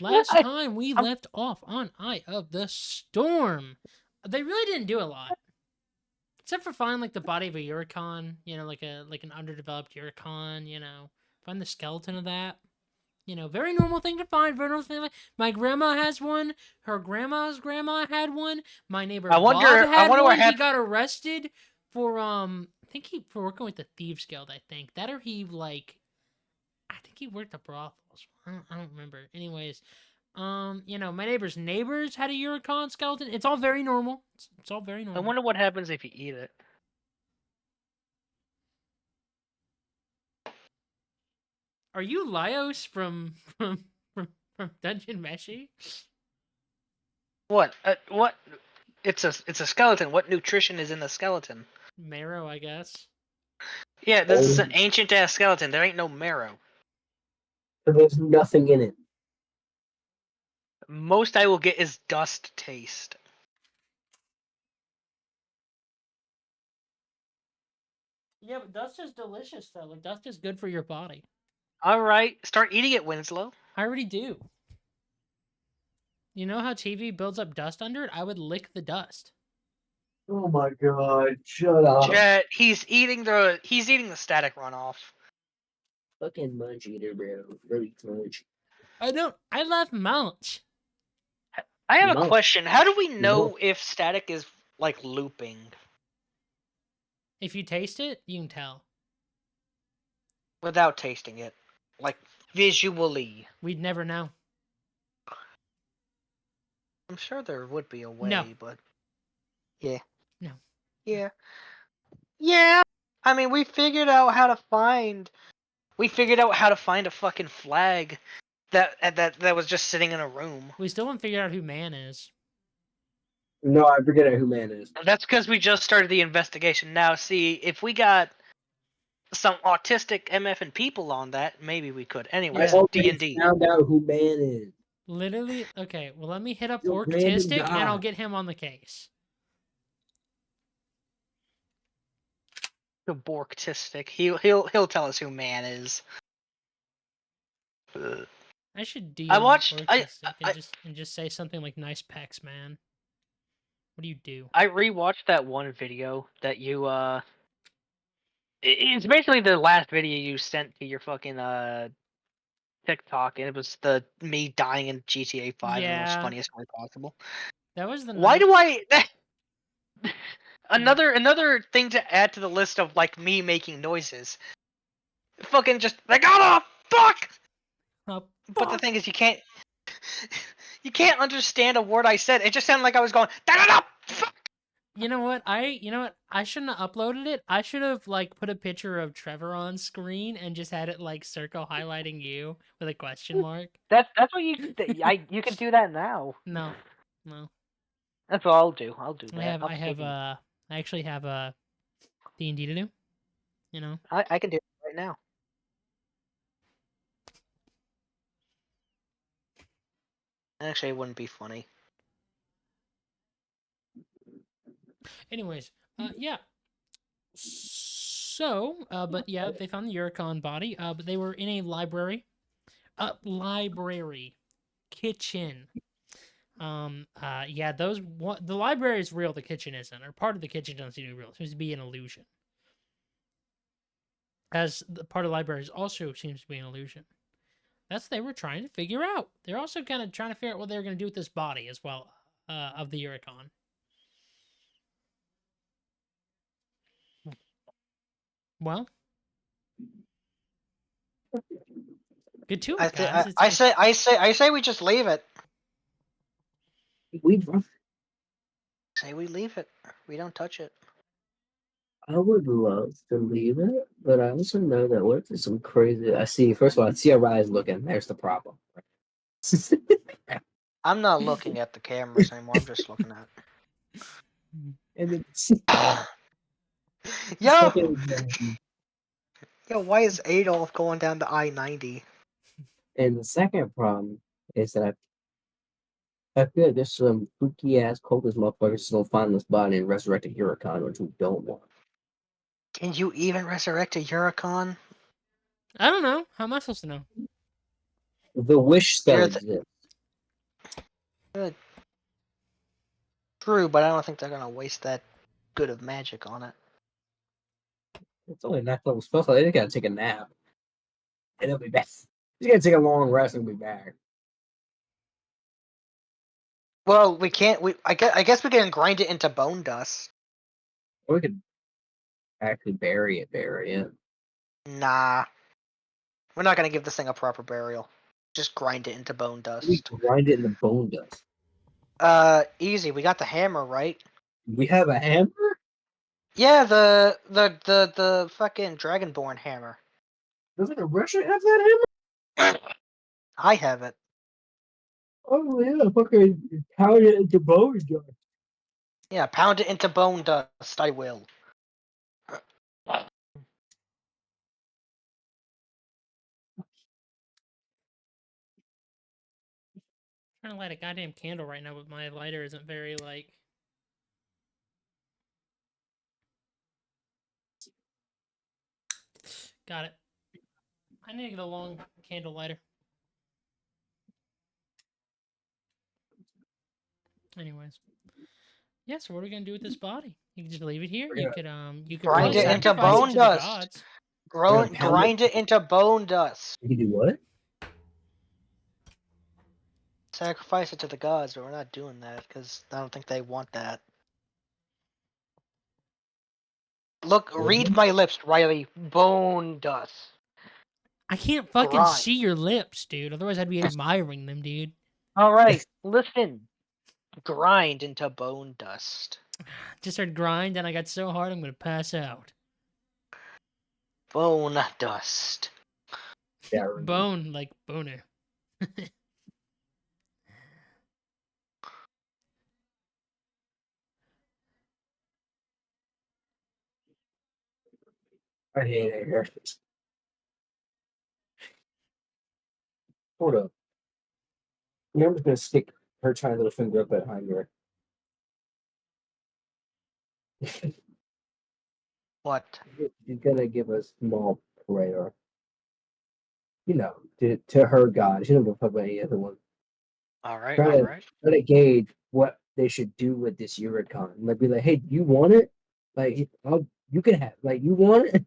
Last time we left off on Eye of the Storm, they really didn't do a lot. Except for find like the body of a Uricon, like an underdeveloped Uricon, find the skeleton of that. Very normal thing to find. Very normal thing to find. My grandma has one. Her grandma's grandma had one. My neighbor Bob had one. He got arrested for I think for working with the Thieves Guild. I think that, or I think he worked at brothels. I don't remember. Anyways, my neighbors had a Uricon skeleton. It's all very normal. It's all very normal. I wonder what happens if you eat it. Are you Laios from Dungeon Meshi? What? What? It's a skeleton. What nutrition is in the skeleton? Marrow, I guess. Yeah, this is an ancient ass skeleton. There ain't no marrow. There's nothing in it. Most I will get is dust taste. Yeah, but dust is delicious though. Like dust is good for your body. All right, start eating it, Winslow. I already do. You know how TV builds up dust under it? I would lick the dust. Oh my god! Shut up. Jet, he's eating the static runoff. Fucking munch eater, bro. Really munch. I love munch. I have a question. How do we know if static is like looping? If you taste it, you can tell. Without tasting it. Like visually. We'd never know. I'm sure there would be a way, but yeah. No. Yeah. Yeah. I mean, we figured out how to find a fucking flag that was just sitting in a room. We still haven't figured out who man is. No, I forget who man is. That's because we just started the investigation. Now, see, if we got some autistic MFing people on that, maybe we could. Anyway, D&D. Found out who man is. Literally, okay. Well, let me hit up Borktistic and I'll get him on the case. The Borktistic. He'll tell us who man is. I should DM I watched. and just say something like "nice pecs, man." What do you do? I rewatched that one video that you It's basically the last video you sent to your fucking TikTok, and it was me dying in GTA 5 in the most funniest way possible. That was the. Why do I? Another thing to add to the list of like me making noises. Fucking just like fuck. But the thing is, you can't understand a word I said. It just sounded like I was going fuck. You know what? I shouldn't have uploaded it. I should have like put a picture of Trevor on screen and just had it like circle highlighting you with a question mark. That's what you can do that now. No. That's what I'll do. I'll do that. I actually have a D&D to do. You know. I can do it right now. Actually, it wouldn't be funny. Anyways, yeah. So, but yeah, they found the Uricon body. But they were in a library. Kitchen. Yeah, the library is real. The kitchen isn't, or part of the kitchen doesn't seem to be real. It seems to be an illusion. As the part of the library also seems to be an illusion. That's what they were trying to figure out. They're also kind of trying to figure out what they were going to do with this body as well, of the Uricon. Well, good too. I say we just leave it. We leave it. We don't touch it. I would love to leave it, but I also know that what if there's some crazy. I see. First of all, I see our eyes looking. There's the problem. I'm not looking at the cameras anymore. I'm just looking at. And then, Yo, why is Adolf going down to I-90? And the second problem is that I feel like there's some spooky ass cultist motherfuckers gonna find this body and resurrect a Huracan, which we don't want. Can you even resurrect a Huracan? I don't know. How am I supposed to know? The wish spell exists. True, but I don't think they're gonna waste that good of magic on it. It's only next level spell, so they just gotta take a nap. And they'll be back. Just gotta take a long rest and be back. Well, we can't. I guess we can grind it into bone dust. Or we could actually bury it. Nah, we're not gonna give this thing a proper burial. Just grind it into bone We dust. grind it in the bone dust. Easy. We got the hammer, right? We have a hammer? Yeah, the fucking dragonborn hammer. Doesn't a Russian have that hammer? I have it. Oh yeah, fucking pound it into bone dust. Yeah, pound it into bone dust. I will. Trying to light a goddamn candle right now, but my lighter isn't very like. Got it. I need to get a long candle lighter. Anyways. Yeah, so what are we gonna do with this body? You can just leave it here. We're You gonna could Grind probably it into sacrifice it bone to the dust. gods. We're gonna pound Grind it into bone dust. You can do what? Sacrifice it to the gods, but we're not doing that because I don't think they want that. Look, read my lips, Riley. Bone dust. I can't fucking Grind. see your lips, dude. Otherwise, I'd be admiring them, dude. All right, listen. Grind into bone dust. Just started grind, and I got so hard I'm gonna pass out. Bone dust. Yeah, Bone like boner. I hate it here. Hold up. Yeah, I'm just gonna stick her tiny little finger up behind her. What? She's gonna give a small prayer. You know, to her God. She doesn't give a fuck about any other one. All right, Try all to right. try to gauge what they should do with this Uricon. Like be like, hey, you want it? Like, you can have. Like, you want it?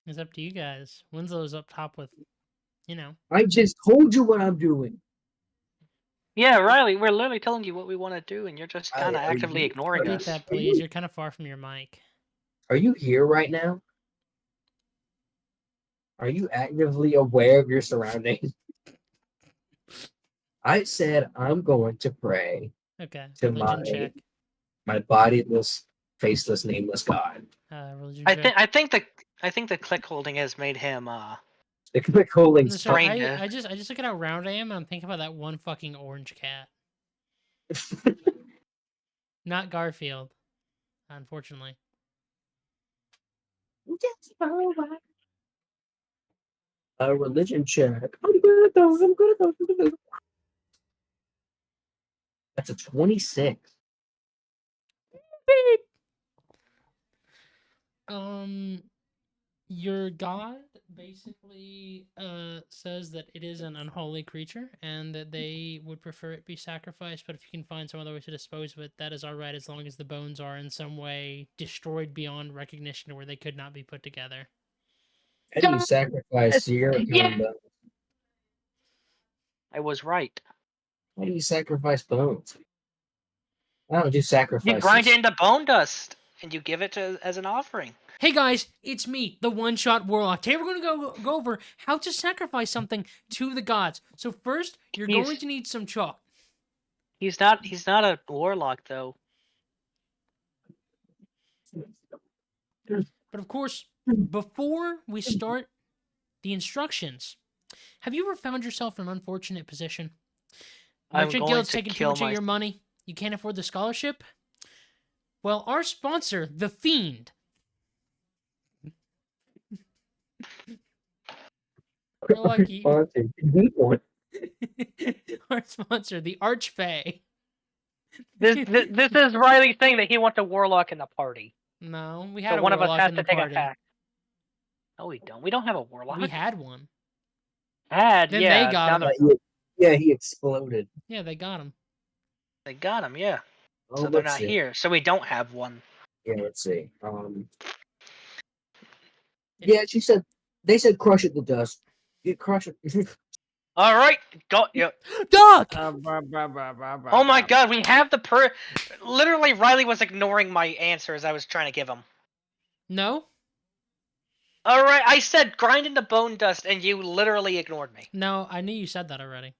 It's up to you guys. Winslow's up top with, I just told you what I'm doing. Yeah, Riley, we're literally telling you what we want to do, and you're just kind of Are actively you- ignoring repeat us. that, please. You're kind of far from your mic. Are you here right now? Are you actively aware of your surroundings? I said I'm going to pray Okay, to religion check. my bodiless, faceless, nameless God. Religion I check. think I think the click holding has made him The click holding So Brain I just look at how round I am, and I'm thinking about that one fucking orange cat. Not Garfield, unfortunately. A religion check. I'm good at those. I'm good at those. I'm good at those. That's a 26. Beep. Your god basically says that it is an unholy creature and that they would prefer it be sacrificed, but if you can find some other way to dispose of it, that is alright as long as the bones are in some way destroyed beyond recognition where they could not be put together. How do you sacrifice your Yeah. bones? I was right. How do you sacrifice bones? I don't do You sacrifices. grind it into bone dust, and you give it to as an offering. Hey guys, it's me, the one-shot warlock. Today we're going to go over how to sacrifice something to the gods. So first, you're He's- going to need some chalk. He's not a warlock though. But of course, before we start the instructions, have you ever found yourself in an unfortunate position? I'm Merchant going Guild's to taking too kill much of your money. You can't afford the scholarship. Well, our sponsor, The Fiend. We're lucky. Sponsor. We want. Our sponsor, the Archfey. This is Riley saying that he wants a warlock in the party. No, we So had a one of us warlock has in to the take a party. hack. No, we don't. We don't have a warlock. We had one. Then they got him. Yeah, he exploded. Yeah, they got him. They got him, yeah. Oh, So they're let's not see. here. So we don't have one. Yeah, let's see. Yeah, they said crush it to dust. You crush it. All right, go. Yep. Duck! Oh my God, we have the Literally, Riley was ignoring my answers I was trying to give him. No? All right, I said grind into bone dust, and you literally ignored me. No, I knew you said that already.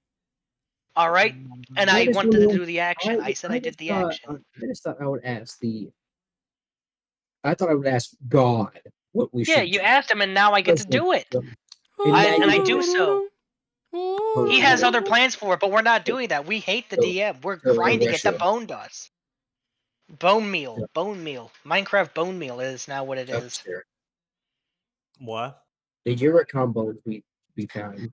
All right, and I wanted to do the action. I said I did the action. I just thought I would ask I thought I would ask God what we should. Yeah, you do. asked him, and now I get to do it. And I do so. He has other plans for it, but we're not doing that. We hate the DM. We're grinding it to bone dust. Bone meal. Bone meal. Minecraft bone meal is now what it is. What? The Eurocon bones we found.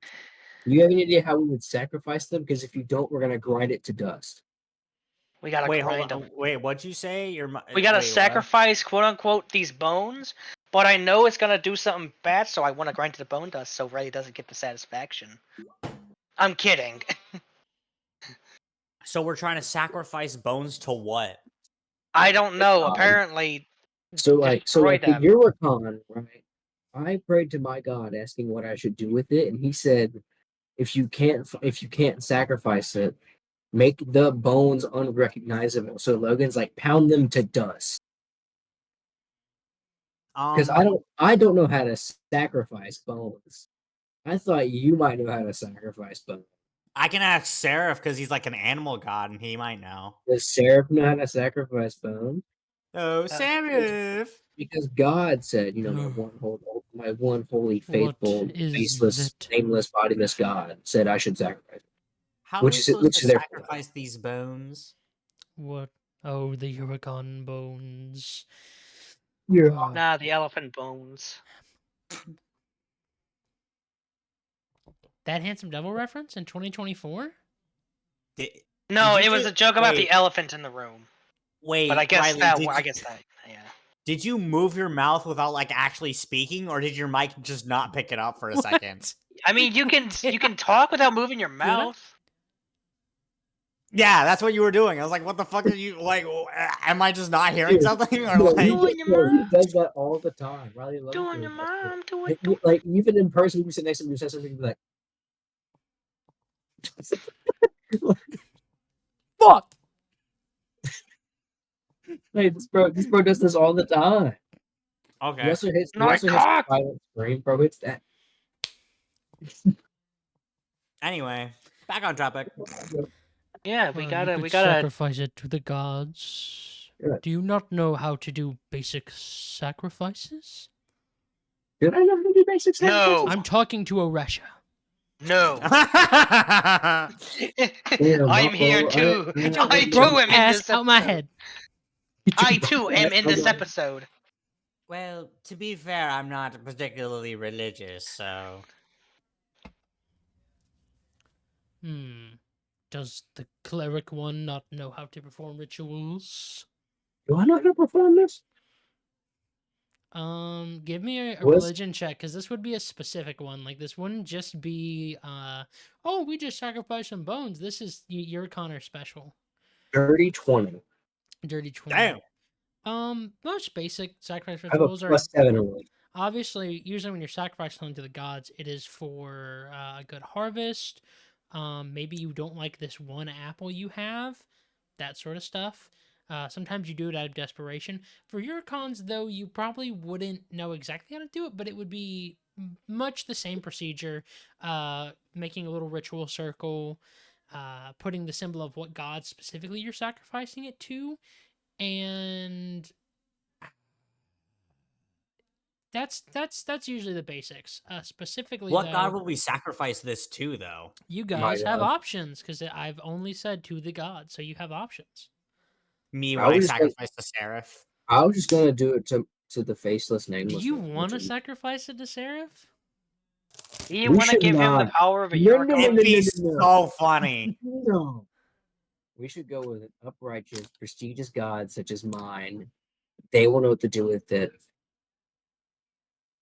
Do you have any idea how we would sacrifice them? Because if you don't, we're gonna grind it to dust. We gotta grind them. Wait, what'd you say? We gotta sacrifice, quote unquote, these bones. But I know it's gonna do something bad, so I want to grind to the bone dust so Ray doesn't get the satisfaction. I'm kidding. So we're trying to sacrifice bones to what? I don't know. Apparently, So the them. Eurocon, right? I prayed to my God, asking what I should do with it, and he said, if you can't sacrifice it, make the bones unrecognizable. So Logan's like, pound them to dust. Because I don't know how to sacrifice bones. I thought you might know how to sacrifice bones. I can ask Seraph because he's like an animal god and he might know. Does Seraph know how to sacrifice bones? Oh, Seraph! Because God said, my one holy, faithful, faceless, nameless, bodiless God said I should sacrifice. How are we supposed to sacrifice these bones? What? Oh, the Eurocon bones. Yeah. Nah, the elephant bones. That Handsome Devil reference in 2024? No, it was a joke about the elephant in the room. Wait, but I guess Riley, yeah. Did you move your mouth without like actually speaking, or did your mic just not pick it up for a second? I mean, you can talk without moving your mouth. Yeah, that's what you were doing. I was like, "What the fuck are you like? Am I just not hearing something?" Or like, he does that all the time. Riley loves doing your mom, like even in person, we sit next to him, you say something like, "Fuck." Hey, this bro does this all the time. Okay. He also hits silent scream, bro. It's that. Anyway, back on topic. Yeah, we gotta sacrifice it to the gods. Yeah. Do you not know how to do basic sacrifices? Did I know how to do basic sacrifices? No. I'm talking to Oresha. No. I'm here too. I too am in this episode. Out my head. I too am in this episode. Well, to be fair, I'm not particularly religious, so. Does the cleric one not know how to perform rituals? Do I know how to perform this? Give me a religion check, because this would be a specific one. Like, this wouldn't just be, oh, we just sacrificed some bones. This is your Connor special. Dirty 20. Dirty 20. Damn. Most basic sacrifice I have a rituals are +7 obviously, usually when you're sacrificing something to the gods, it is for a good harvest. Maybe you don't like this one apple you have, that sort of stuff. Sometimes you do it out of desperation. For Eurocons, though, you probably wouldn't know exactly how to do it, but it would be much the same procedure. Making a little ritual circle, putting the symbol of what god specifically you're sacrificing it to, and that's usually the basics. Specifically, what god will we sacrifice this to, though? You guys have options, because I've only said to the god, so you have options. Me when I sacrifice the Seraph. I was just gonna do it to the faceless nameless. Do you want to sacrifice it to Seraph? Do you want to give him the power of a Eurocon? It'd be so funny. No. We should go with an uprighteous, prestigious god such as mine. They will know what to do with it.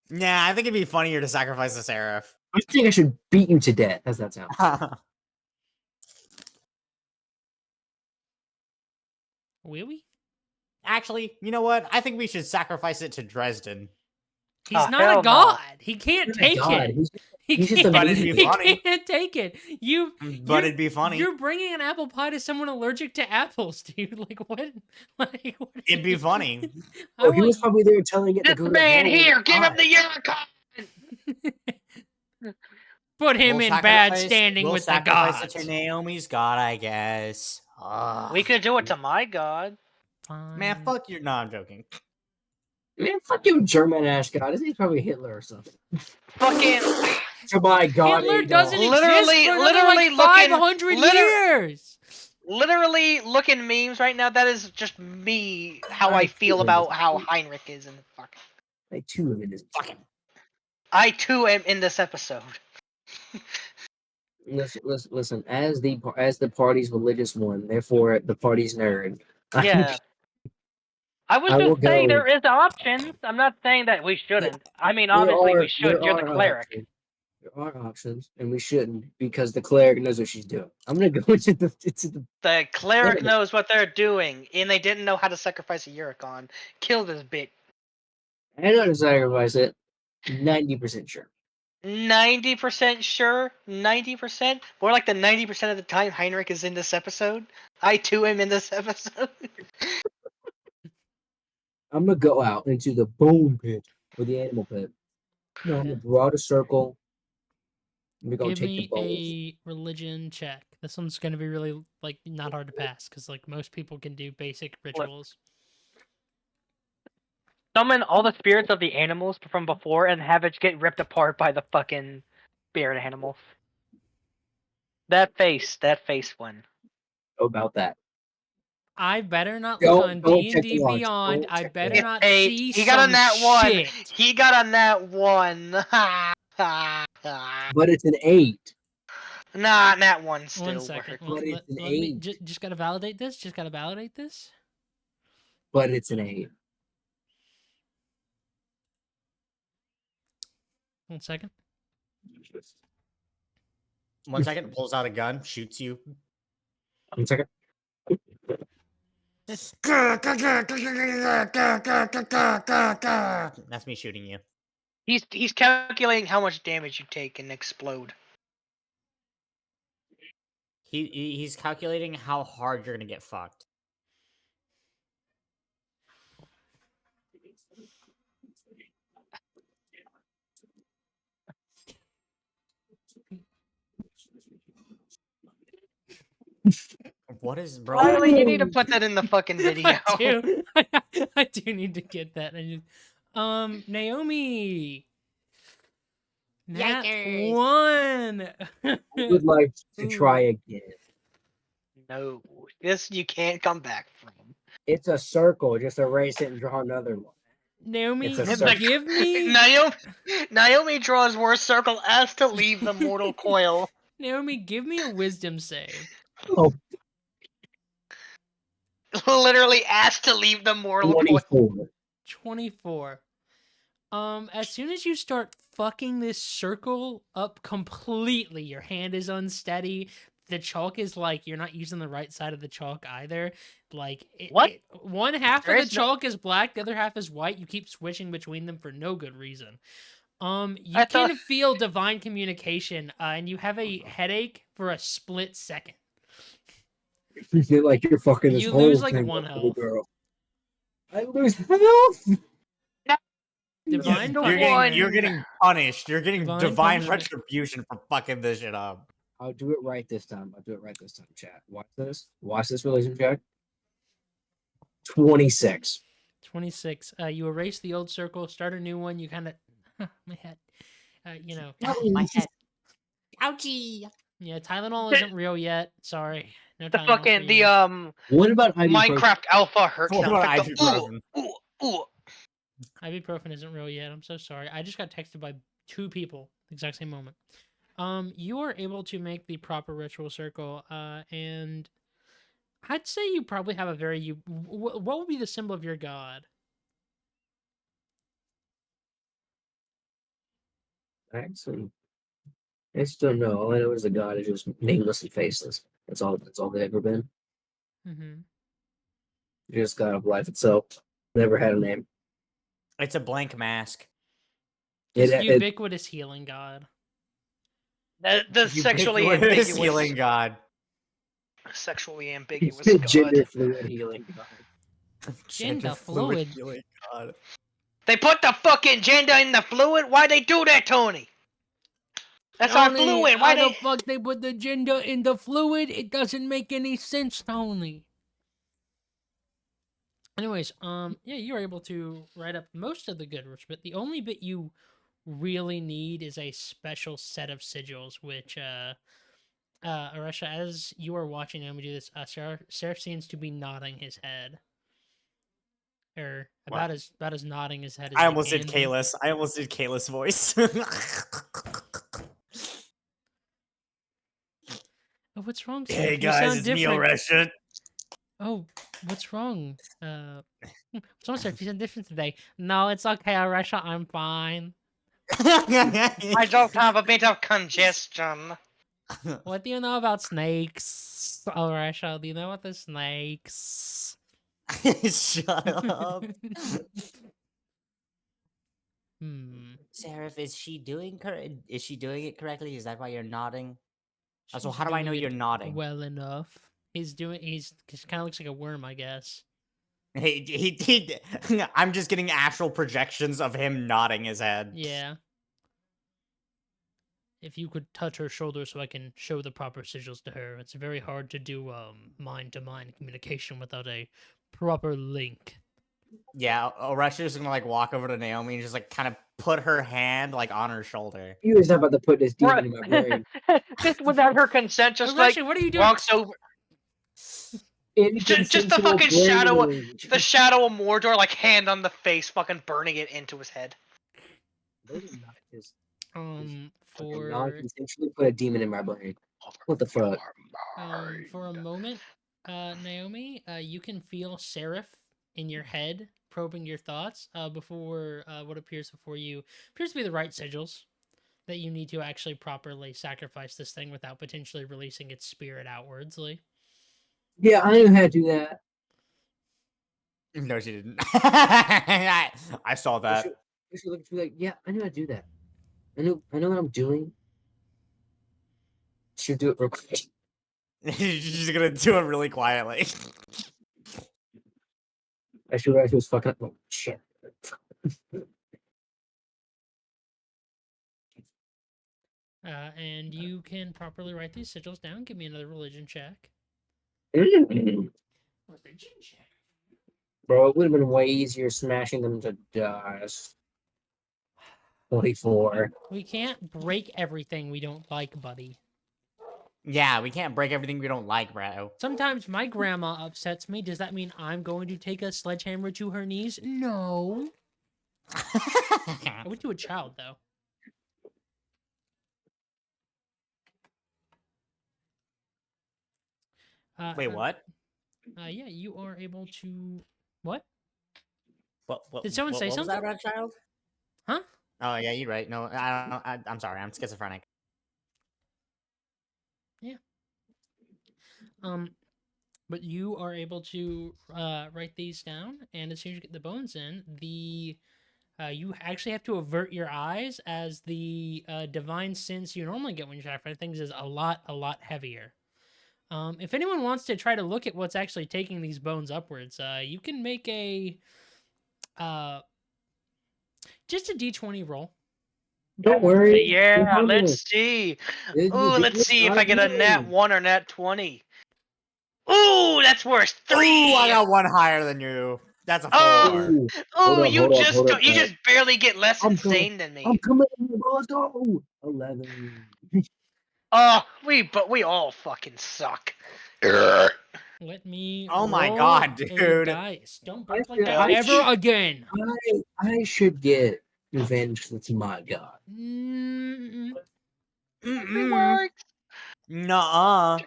Yeah, I think it'd be funnier to sacrifice the seraph. I think I should beat you to death. How's that sound? Will we? Actually, you know what? I think we should sacrifice it to Dresden. He's Oh, not hell a no. god. He can't He's a take god. it. He's just a can't- But it'd be mediator. funny. He can't take it. But it'd be funny. You're bringing an apple pie to someone allergic to apples, dude. Like what? Like what? It'd be funny. I Oh, he was want- probably there telling it to This go to man hell here, with give him God. the Uricon! Put him We'll in bad sacrifice- standing we'll with the sacrifice gods. it to Naomi's god, I guess. We could do it to my god. Man, Fine. fuck you. No, I'm joking. Man, fuck you, German ass god. Isn't he probably Hitler or something? Fucking To my god, Hitler Adolf. doesn't Literally- exist for another literally like looking- 500 liter- years. Literally looking memes right now. That is just me. How I feel about how Heinrich is in the fuck. I too am in this. Fucking. I too am in this episode. Listen. As the party's religious one, therefore the party's nerd. Yeah. I was I will just saying go- there is options. I'm not saying that we shouldn't. I mean, There obviously are- we should. there You're the are cleric. options. There are options, and we shouldn't because the cleric knows what she's doing. I'm gonna go into the. The cleric Cleric. knows what they're doing, and they didn't know how to sacrifice a Uricon. Kill this bitch. I know to sacrifice it. 90% sure. 90% sure. 90%. More like the 90% of the time Heinrich is in this episode. I too am in this episode. I'm gonna go out into the bone pit or the animal pit. No, I'm gonna draw a circle. We're gonna Give take the me bones. a religion check. This one's gonna be really like not hard to pass because like most people can do basic rituals. Summon all the spirits of the animals from before and have it get ripped apart by the fucking spirit animals. That face one. How about that? I better not Don't- look on don't D check and the D logs. Beyond. Don't I check the better logs. not Hey, see he got on some that one. shit. He got on that one. But it's an 8. Nah, that one still One second. works. Well, But it's an let me 8. just gotta validate this. Just gotta validate this. But it's an 8. 1 second. 1 second, pulls out a gun, shoots you. 1 second. That's me shooting you. He's calculating how much damage you take and explode. He's calculating how hard you're gonna get fucked. What is bro? Riley, you need to put that in the fucking video. I do. I do need to get that. Naomi. Nat Yikers. 1. I would like to try again. No, this you can't come back from. It's a circle. Just erase it and draw another one. Naomi, It's a It's circle. give me Naomi draws worse circle as to leave the mortal coil. Naomi, give me a wisdom save. Oh, Literally asked to leave the mortal coil. 24. 24. As soon as you start fucking this circle up completely, your hand is unsteady. The chalk is like you're not using the right side of the chalk either. Like What? One half There of the is no- chalk is black, the other half is white. You keep switching between them for no good reason. You I can thought- feel divine communication, and you have a headache for a split second. You feel like you're fucking this You whole lose, like, thing 1 with a health. girl. I lose health. Divine You're punishment. You're getting punished. You're getting Divine divine punishment. retribution for fucking this shit up. I'll do it right this time. Chat. Watch this. Watch this religion check. 26. 26. You erase the old circle, start a new one. You kind of, my head, you know. My head. Ouchie. Yeah, Tylenol isn't real yet. Sorry, no The Tylenol. fucking for the you. What about ibuprofen? Minecraft alpha hurt What sound. about Like the, ibuprofen? ooh. Ibuprofen isn't real yet. I'm so sorry. I just got texted by 2 people the exact same moment. You are able to make the proper ritual circle, and I'd say you probably have a very what would be the symbol of your god? Actually, I still know. All I know is the god is just nameless and faceless. That's all. That's all they've ever been. Mm-hmm. Just god of life itself. Never had a name. It's a blank mask. Just It ubiquitous healing god. The sexually Ubiquitous ambiguous, healing god. sexually it's ambiguous a god. gender fluid healing god. Gender fluid. healing god. They put the fucking gender in the fluid. Why they do that, Tony? That's our fluid. Why they? fuck they put the gender in the fluid? It doesn't make any sense, Tony. Anyways, yeah, you were able to write up most of the good words, but the only bit you really need is a special set of sigils, which, Aresha, as you are watching Naomi do this, Seraph seems to be nodding his head. Or about as nodding his head as I he almost did can do. Kalis. I almost did Kalis' voice. Oh, what's wrong, Seraph? Hey You guys, sound it's me, different. Oresha. Oh, what's wrong? What's wrong, Seraph? You sound different today. No, it's okay, Aresha. I'm fine. I just have a bit of congestion. What do you know about snakes? Aresha, do you know about the snakes? Shut up. Seraph, is she doing it correctly? Is that why you're nodding? So She's how do I know doing you're it nodding? well enough. He's kind of looks like a worm, I guess. I'm just getting astral projections of him nodding his head. Yeah. If you could touch her shoulder so I can show the proper sigils to her. It's very hard to do mind-to-mind communication without a proper link. Yeah, Oresha's gonna like walk over to Naomi and just like kind of put her hand like on her shoulder. You was not about to put this demon in my brain. Just without her consent, just Aresha, like what are you doing? walks over. Just the Inconsensual fucking shadow, brain. the shadow of Mordor, like hand on the face, fucking burning it into his head. Those are not just For non-consensually put a demon in my brain. What the fuck? for a moment, Naomi, you can feel Seraph in your head probing your thoughts before what appears before you appears to be the right sigils that you need to actually properly sacrifice this thing without potentially releasing its spirit outwardsly. Yeah, I knew how to do that. No, she didn't. I saw that. You should look at me like, yeah, I knew how to do that. I know what I'm doing. Should do it real quick. She's gonna do it really quietly. I should realize she was fucking up. Oh, shit. And you can properly write these sigils down. Give me another religion check. Religion check. Bro, it would have been way easier smashing them to dust. 24. We can't break everything we don't like, buddy. Yeah, we can't break everything we don't like, bro. Sometimes my grandma upsets me. Does that mean I'm going to take a sledgehammer to her knees? No. I would do a child, though. Wait, what? Yeah, you are able to... What? What Did someone say what something? was that about a child? Huh? Oh, yeah, you're right. No, I don't know. I'm sorry. I'm schizophrenic. Yeah. But you are able to write these down, and as soon as you get the bones in, you actually have to avert your eyes as the divine sense you normally get when you sacrifice things is a lot heavier. If anyone wants to try to look at what's actually taking these bones upwards, you can make a just a d20 roll. Don't worry. Yeah, let's see. Ooh, let's see if I get a nat 1 or nat 20. Ooh, that's worse. 3. Ooh, I got one higher than you. That's a 4. Oh. Hold You up, hold up, just barely get less I'm insane than me. I'm coming in, bro. Let's go. 11. Oh, we all fucking suck. Let me. Oh my roll God, a dude. dice. Don't break like I that ever again. I should get revenge. That's my god. Mm-mm. It works. Nuh-uh.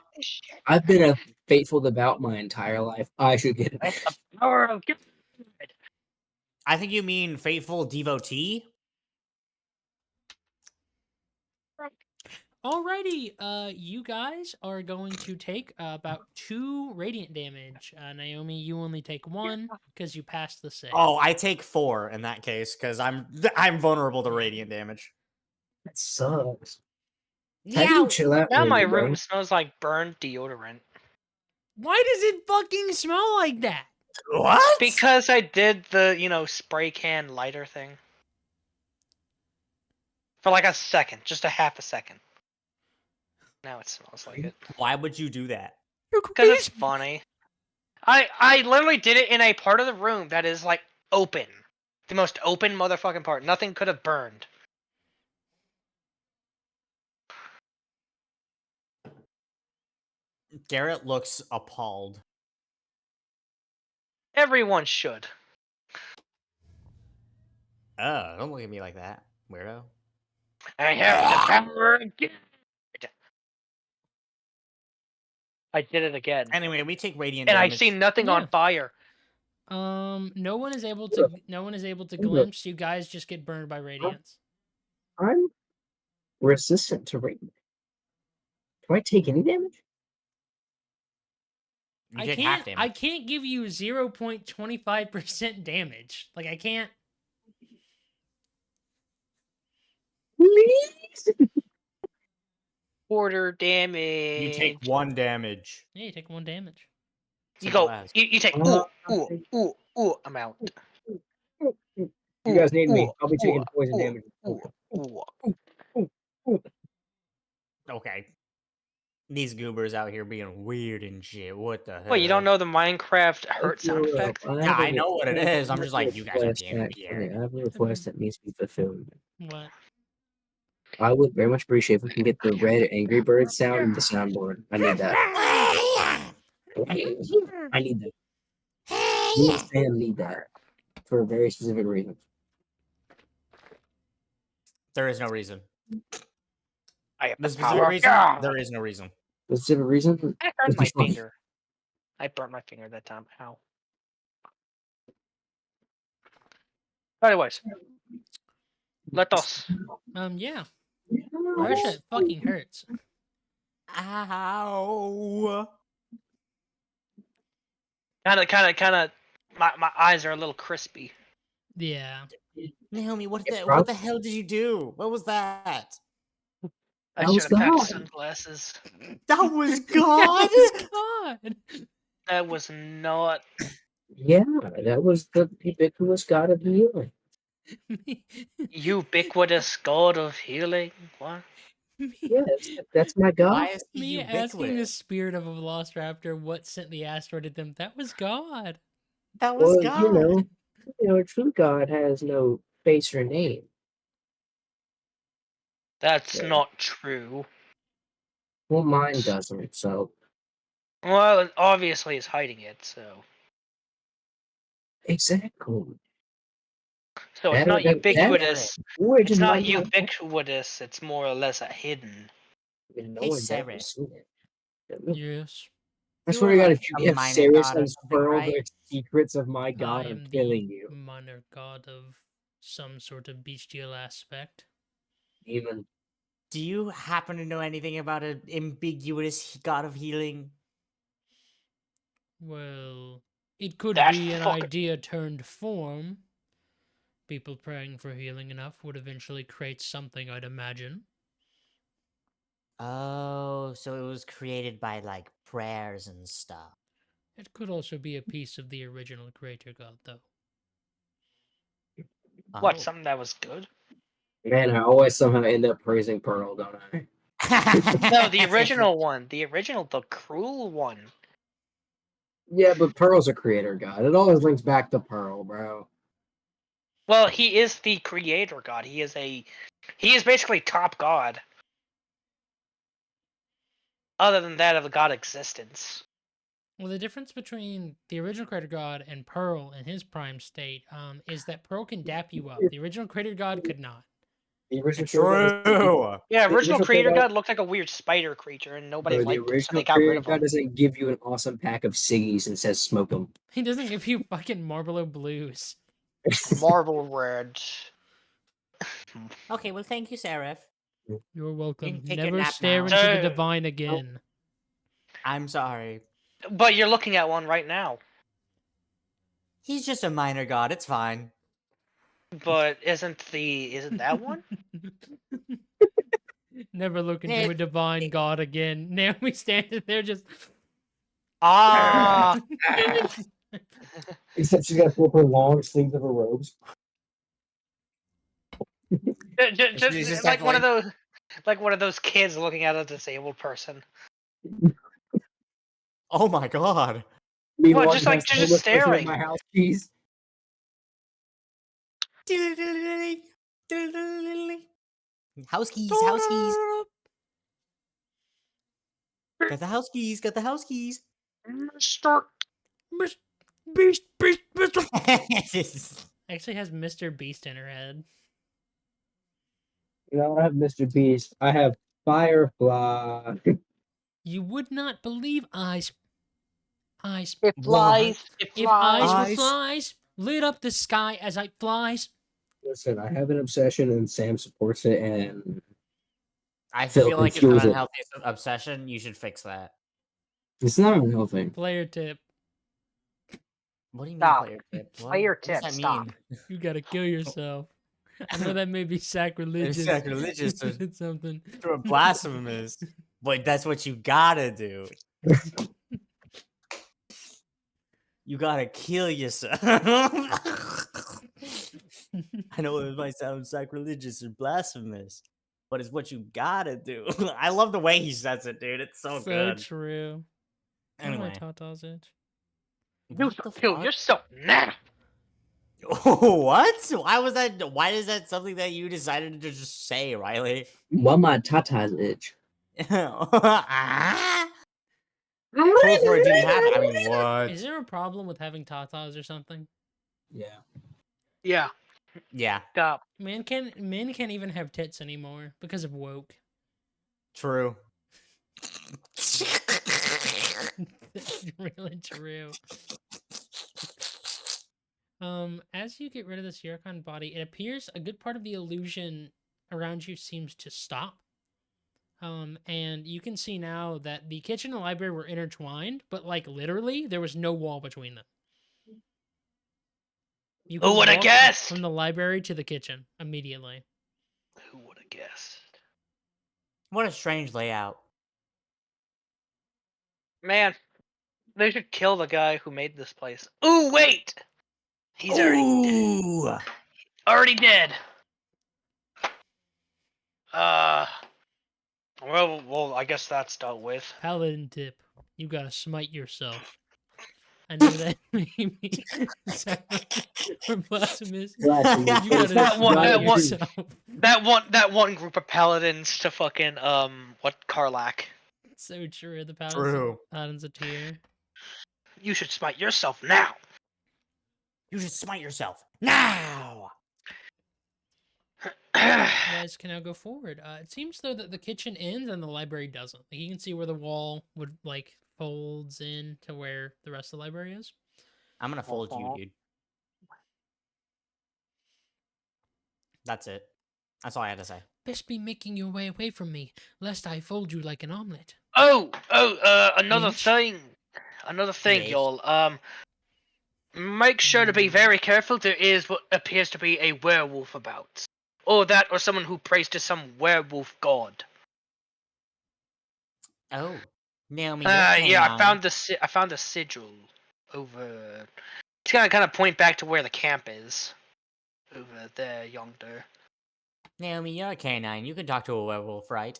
I've been faithful devout my entire life. I should get That's it. the power of God. I think you mean faithful devotee. Alrighty, you guys are going to take about 2 radiant damage. Naomi, you only take 1 because you passed the save. Oh, I take 4 in that case because I'm vulnerable to radiant damage. That sucks. How do you chill out? Now my really, bro? room smells like burned deodorant. Why does it fucking smell like that? What? Because I did the, spray can lighter thing. For like a second, just a half a second. Now it smells like it. Why would you do that? You're Because it's crazy. funny. I literally did it in a part of the room that is like open. The most open motherfucking part. Nothing could have burned. Garrett looks appalled. Everyone should. Don't look at me like that, weirdo. I have the power again. I did it again. Anyway, we take radiant And I damage. see nothing Yeah. on fire. No one is able to glimpse. You guys just get burned by radiance. I'm resistant to radiant. Do I take any damage? You take half damage. I can't give you 0.25% damage. Like I can't. Please. Quarter damage. You take 1 damage. Yeah, you take 1 damage. You Simple go. as. You take. I'm out. You guys need me. I'll be taking poison damage. Okay. These goobers out here being weird and shit. What the hell? Wait, you don't know the Minecraft hurt sound effect? Yeah, I know what it is. I'm just like, you guys are being weird. I have a request that needs to be fulfilled. What? I would very much appreciate if we can get the red Angry Bird sound in the soundboard. I need that. I need that. Me and Sam need that for very specific reasons. There is no reason. I have The the specific power. reason? Yeah. There is no reason. The specific reason? I burned It's my just funny. finger. I burnt my finger that time. Ow. Anyways, let us. Yeah. Marsha, it fucking hurts. Ow. Kind of. My eyes are a little crispy. Yeah. Naomi, what It's the rough. hell did you do? What was that? I That was should have packed God. sunglasses. That was That God. was God. That was not. Yeah, that was the ubiquitous God of healing. Ubiquitous God of healing. What? Yes, that's my God. Why is he Me asking the ubiquitous? spirit of a Velociraptor what sent the asteroid at them. That was God. That was Well, God. a true God has no face or name. That's Yeah. not true. Well, mine doesn't. So Well, obviously he's hiding it, so. exactly. So it's That- not that- ubiquitous. Which It's is not why ubiquitous. It's more or less a hidden. no Hey, one's ever Cyrus. seen it. Yes. I You swear are to God, like if a you have minor Sirius god or something, unfurl right? the secrets of my I God, I'm am killing the you. minor god of some sort of bestial aspect. Demon. Do you happen to know anything about an ambiguous god of healing? Well, it could That's be an fucking. idea turned form. People praying for healing enough would eventually create something, I'd imagine. Oh, so it was created by like prayers and stuff. It could also be a piece of the original creator god, though. What? Oh. Something that was good? Man, I always somehow end up praising Pearl, don't I? No, the original one. The cruel one. Yeah, but Pearl's a creator god. It always links back to Pearl, bro. Well, he is the creator god. He is basically top god. Other than that of the god existence. Well, the difference between the original creator god and Pearl in his prime state is that Pearl can dap you up. The original creator god could not. The original It's creator god true. Yeah, The original original creator creator- god looked like a weird spider creature, and nobody the liked him, so original they got rid creator of god him. doesn't give you an awesome pack of ciggies and says smoke them. He doesn't give you fucking Marlboro Blues. Marble red. Okay, well, thank you, Seraph. You're welcome. take your Never nap stare now. into the No. divine again. I'm sorry. But you're looking at one right now. He's just a minor god. It's fine. But isn't that one? Never look into Eh, a divine god again. Naomi standing there just. Ah. Except she's got to pull up her long sleeves of her robes. She's just like one of those kids looking at a disabled person. Oh my god. Me What, walking just like past the just homeless person at staring? my house keys. House keys, house keys. Got the house keys, got the house keys. Mr. Beast, Mr. Actually has Mr. Beast in her head. You know, I have Mr. Beast. I have Firefly. You would not believe eyes. Eyes. It flies. It If eyes were Eyes. flies, lit up the sky as I flies. Listen, I have an obsession and Sam supports it, and I Phil feel like it's an confuses it. unhealthy obsession. You should fix that. it's not unhealthy. Player tip. What do you mean Stop. player tip? What, Player what does tip, that stop. mean? You gotta kill yourself. I know that may be sacrilegious. sacrilegious or- It's something. You're blasphemous. But that's what you gotta do. You gotta kill yourself. I know it might sound sacrilegious or blasphemous, but it's what you gotta do. I love the way he says it, dude. It's so, So good. true. Anyway, Tata's it. You what the kill fuck? yourself now. What? Why was that? Why is that something that you decided to just say, Riley? Why my tatas itch? Ah? Cool for it didn't happen. I mean, what? Is there a problem with having tatas or something? Yeah. Yeah. Yeah, Stop. Men can't even have tits anymore because of woke. true. That's really true. As you get rid of this Yurikon body, it appears a good part of the illusion around you seems to stop. And you can see now that the kitchen and library were intertwined, but like literally there was no wall between them. You Who could would have walk guessed? from the library to the kitchen immediately. Who would have guessed? What a strange layout. Man, they should kill the guy who made this place. Ooh, wait! He's already dead. Well, I guess that's dealt with. Paladin tip. You gotta smite yourself. I know that maybe sound blasphemous. You gotta That one- smite yourself. That one group of paladins to fucking what Karlak. So true. The True. paladin's a tier. You should smite yourself now. You should smite yourself now. You guys can now go forward. It seems though that the kitchen ends and the library doesn't. Like, you can see where the wall would like folds in to where the rest of the library is. I'm gonna fold you, dude. That's it. That's all I had to say. Best be making your way away from me, lest I fold you like an omelet. Another Minch? thing. Another thing, Yes. y'all. Make sure to be very careful. There is what appears to be a werewolf about. Or that, or someone who prays to some werewolf god. Oh, Naomi. Yeah, I found the sigil over. It's gonna kind of point back to where the camp is. Over there, yonder. Naomi, you're a canine. You can talk to a werewolf, right?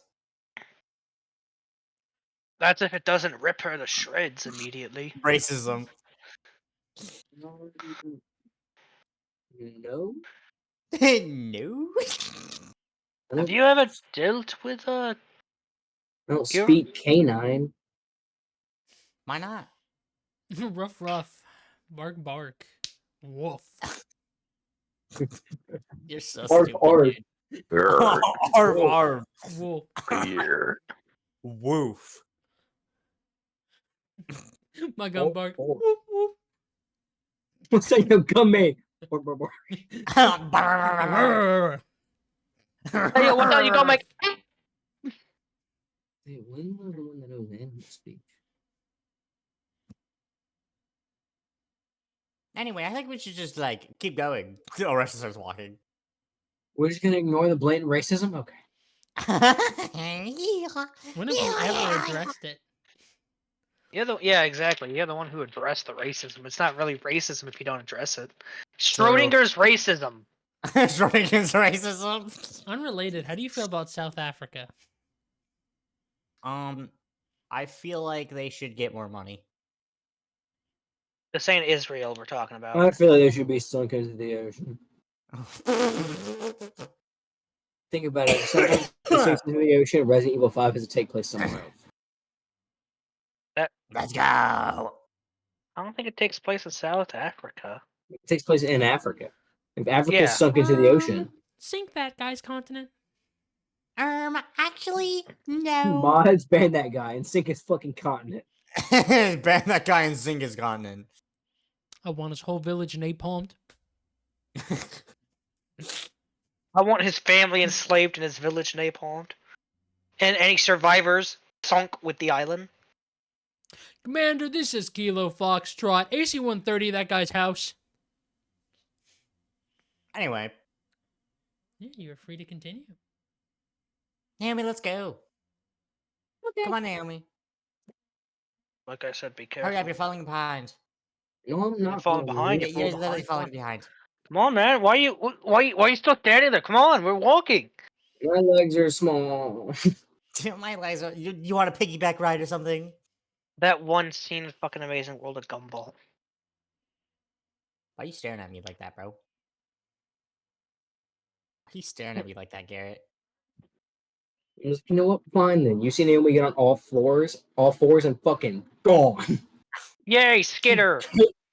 That's if it doesn't rip her to shreds immediately. Racism. No. No. Have you ever dealt with a? I don't You're- speak canine. Why not? Ruff, ruff. Bark, bark. Woof. You're so Bark, stupid. bark. Dude. Bird. Arf, arf. Wolf. Beer. Woof. My gun bark. Oh. Woof, woof. What's that? Yo, come in. Hey, yo, what the hell you gonna make? Hey, when was the one that knows animal speech? Anyway, I think we should just like keep going. Oresta starts walking. We're just gonna ignore the blatant racism? Okay. When have we ever addressed it? Yeah, exactly. You're the one who addressed the racism. It's not really racism if you don't address it. So- Schrodinger's racism. Schrodinger's racism. Unrelated, how do you feel about South Africa? I feel like they should get more money. The saying Israel we're talking about. I feel like they should be sunk into the ocean. Think about it. Someone sinks into the ocean. Resident Evil 5 has to take place somewhere else. Let's go. I don't think it takes place in South Africa. It takes place in Africa. If Africa's Yeah. sunk into the ocean, Sink that guy's continent. Actually, no. mods ban that guy and sink his fucking continent. Ban that guy and sink his continent. I want his whole village napalmed. I want his family enslaved and his village napalmed. And any survivors sunk with the island. Commander, this is Kilo Foxtrot. AC-130, that guy's house. Anyway, Yeah, you are free to continue. Naomi, let's go. Okay. Come on, Naomi. Like I said, be careful. Hurry up, you're falling behind. No, I'm not falling behind, really. You're literally falling behind. Come on, man. Why you still standing there? Come on, we're walking. My legs are small. My legs are. You want a piggyback ride or something? That one scene in fucking Amazing World of Gumball. Why are you staring at me like that, bro? Why are you staring at me like that, Garrett? I'm just, you know what? Fine then. You see Naomi get on all fours, and fucking gone. Yay, Skitter!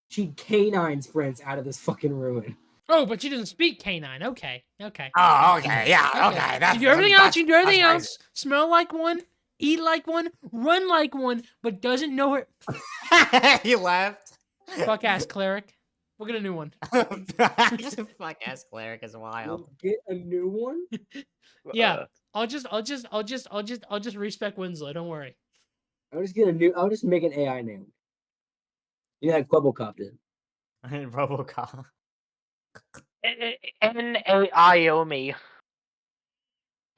She canine sprints out of this fucking ruin. Oh, but she doesn't speak canine. Okay. Okay. Oh, okay, yeah, okay. That's, You do everything else. You can do everything that's else. Smell like one. Eat like one. Run like one. But doesn't know her. nice. He left. Fuck ass cleric. We'll get a new one. Fuck ass cleric is wild. Get a new one? Yeah. I'll just respec Winslow. Don't worry. I'll just make an AI name. You know, like Bubblecop did. Robocop. N-A-I-O-me.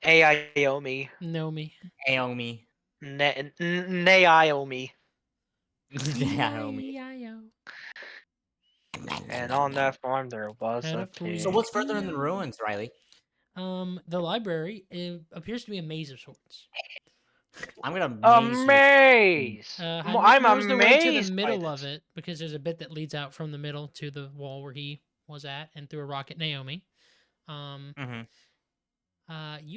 A-I-O-me. Know me. Naomi. Naomi. Naomi. E-I-O. And on that farm there was Had a a flea. pig. So what's further in the ruins, Riley? The library appears to be a maze of sorts. I'm gonna maze you. Maze! I'm knows the way to amazed the by middle of this. it because there's a bit that leads out from the middle to the wall where he was at and through a rock at Naomi. You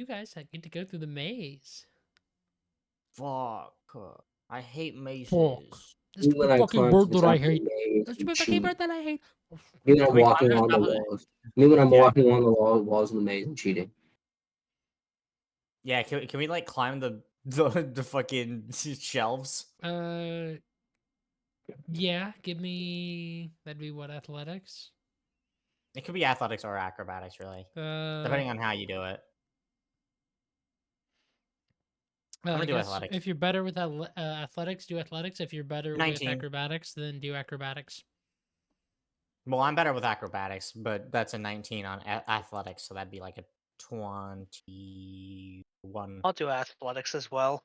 guys get to go through the maze. Fuck. I hate mazes. Fuck. This You is when the I fucking climb bird to the that I top of the hate. maze That's and the fucking cheat. bird that I hate. Me when I'm Wait, walking I'm on the not- walls. Me when I'm Yeah. walking on the walls in the maze and cheating. Yeah, can we like climb the fucking shelves? Yeah, give me, that'd be what, athletics? It could be athletics or acrobatics, really, depending on how you do it. Well, I'm I gonna do guess athletics. if you're better with athletics, do athletics. If you're better 19. with acrobatics, then do acrobatics. Well, I'm better with acrobatics, but that's a 19 on athletics, so that'd be like a 21. I'll do athletics as well.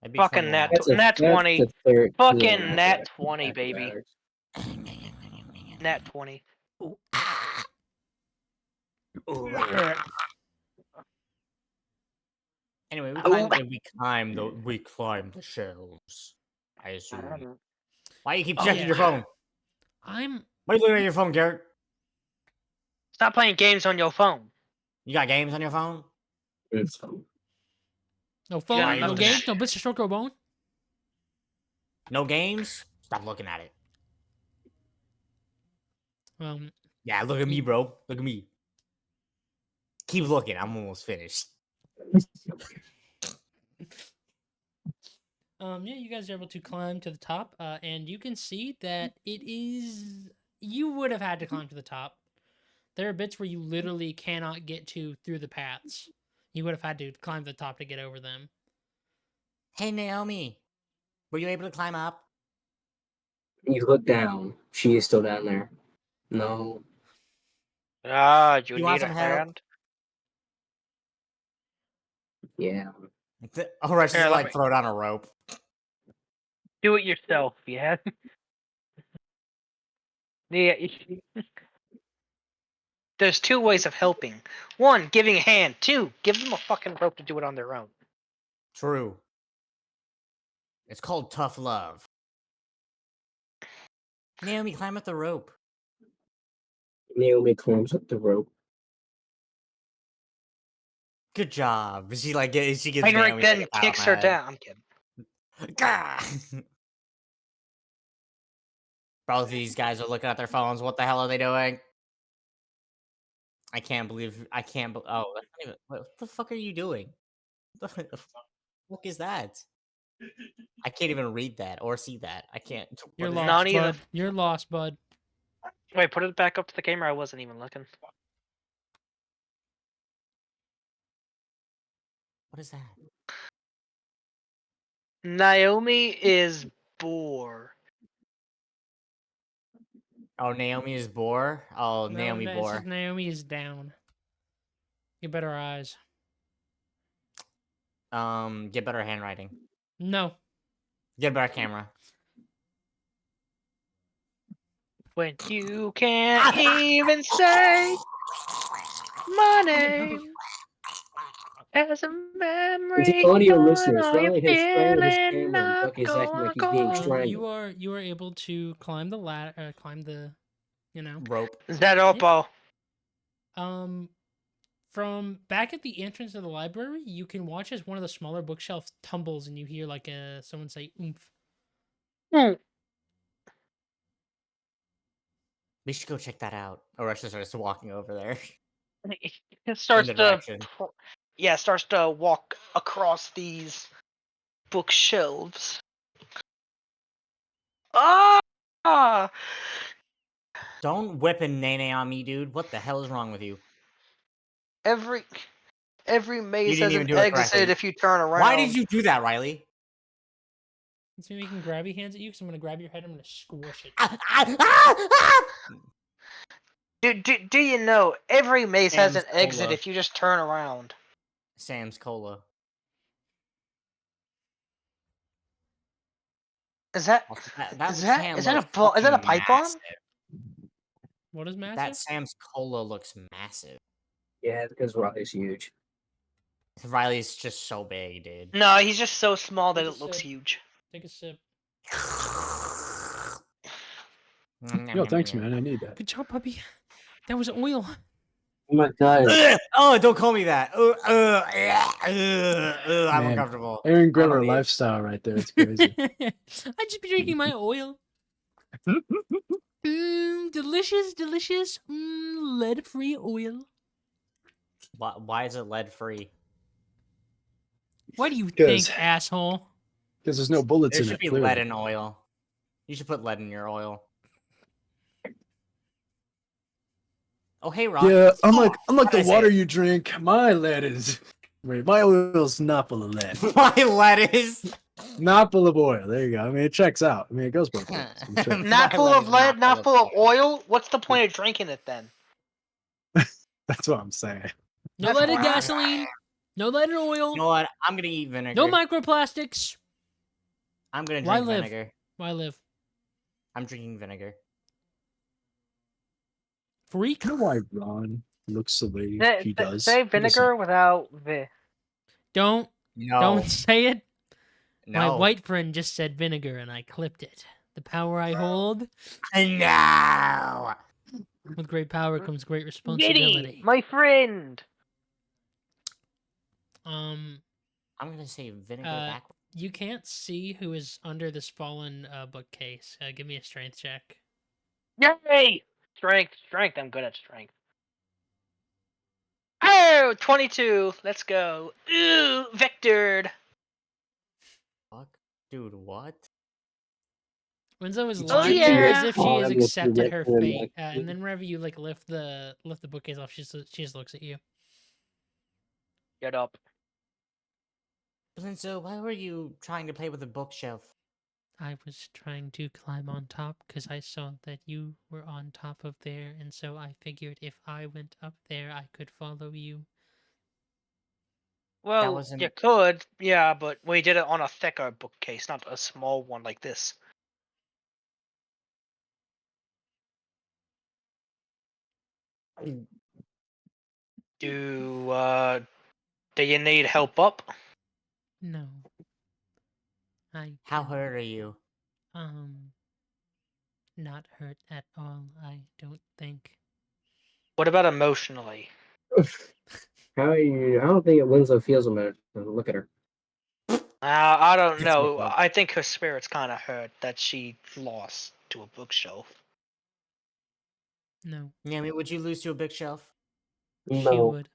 That'd be Fucking 21. nat 20. That's a 13 Fucking on nat athletics. 20, baby. Nat 20. Anyway, we climb the shelves. I assume. Why you keep Oh, checking yeah. your phone? I'm Why are you looking at your phone, Garrett? Stop playing games on your phone. You got games on your phone? no phone, Yeah, no no games, shit. no Mr. Stroker Bone. No games? Stop looking at it. Um, Yeah, look at me, bro. Look at me. Keep looking. I'm almost finished. Yeah, you guys are able to climb to the top, and you can see that it is. You would have had to climb to the top. There are bits where you literally cannot get to through the paths. You would have had to climb to the top to get over them. Hey, Naomi. Were you able to climb up? You look down. She is still down there. No. Ah, you You want need a some help? hand? Yeah. Or I should Here, just, let like, me- throw down a rope. Do it yourself, yeah. Yeah. There's two ways of helping. One, giving a hand. Two, give them a fucking rope to do it on their own. True. It's called tough love. Naomi, climb up the rope. Naomi climbs up the rope. Good job. She like she gives Heinrich Naomi then like, a pat kicks on her the down. I'm kidding. head. Gah! Both of these guys are looking at their phones. What the hell are they doing? I can't believe. Oh, that's not even. What the fuck are you doing? What the fuck is that? I can't even read that or see that. I can't. You're What is lost, Not either. bud. You're lost, bud. Wait, put it back up to the camera. I wasn't even looking. What is that? Naomi is bored. Oh, Naomi is Boar. Oh, No, Naomi it says Boar. Naomi is down. Get better eyes. Get better handwriting. No. Get a better camera. When you can't even say my name as a To memory, audio gone, listeners, are you Riley has strangled his feeling camera. not Buck is acting like he's being gonna go? strangled. You are able to climb the ladder, climb the, Rope. Is that Oppo? From back at the entrance of the library, you can watch as one of the smaller bookshelves tumbles, and you hear like someone say "oomph." We should go check that out. Or I should start walking over there. It starts the to, direction. starts to walk across these bookshelves. Ah! Don't whip and nene on me, dude. What the hell is wrong with you? Every maze didn't has even an do it exit correctly. if you turn around. Why did you do that, Riley? It's me making grabby hands at you, because I'm gonna grab your head. I'm gonna squish it. Do you know every maze has an Sam's exit Cola. if you just turn around? Sam's Cola. Is that Also, that is can that a looks is that a fucking pipe bomb? massive. What is massive? That Sam's Cola looks massive. Yeah, because Riley's huge. Riley's just so big, dude. No, he's just so small that Take a it looks sip. huge. Take a sip. Yo, thanks, man. I need that. Good job, puppy. That was oil. Oh my god. Oh, don't call me that. I'm Man, uncomfortable. Aaron I Greller don't need- lifestyle right there. It's crazy. I'd just be drinking my oil. Delicious, delicious, lead-free oil. Why is it lead free? Why do you 'Cause- think, asshole? Because there's no bullets There in should it. be Clearly. lead in oil. You should put lead in your oil. Oh, hey, Rock. Yeah, unlike How'd I the say water it? you drink, my lead is. Wait, my oil's not full of lead. My lettuce. Not full of oil. There you go. I mean, it checks out. I mean, it goes both ways. I'm sure. Not My full of lettuce, lead, not full of oil. oil. What's the point of drinking it then? That's what I'm saying. No That's lead in why- gasoline. No lead in oil. You know what? I'm gonna eat vinegar. No microplastics. I'm gonna Why drink live? vinegar. Why live? I'm drinking vinegar. Freak. You know why Ron looks the way he does? Say I'm just vinegar without the. Don't No. say it. My No. white friend just said vinegar, and I clipped it. The power I hold. No. With great power comes great Giddy, responsibility. my friend. Um, I'm gonna say vinegar Uh, backwards. you can't see who is under this fallen bookcase. Give me a strength check. Yay! Strength. I'm good at strength. Hey! Oh, 22. Let's go. Ooh, vectored. Fuck, dude, what? Winslow is It's Oh, lying just there yeah. as if she has time if you accepted get her to fate, the and then whenever you like lift the bookcase off, she just looks at you. Get up. So why were you trying to play with the bookshelf? I was trying to climb on top because I saw that you were on top of there, and so I figured if I went up there, I could follow you. Well, wasn't- you could, yeah, but we did it on a thicker bookcase, not a small one like this. Do you need help up? No. How can, hurt are you? Not hurt at all, I don't think. What about emotionally? How are you? I don't think Winslow feels about it. Look at her. I don't It's know. okay. I think her spirit's kind of hurt that she lost to a bookshelf. No, Yeah, I mean, would you lose to a bookshelf? she No. would.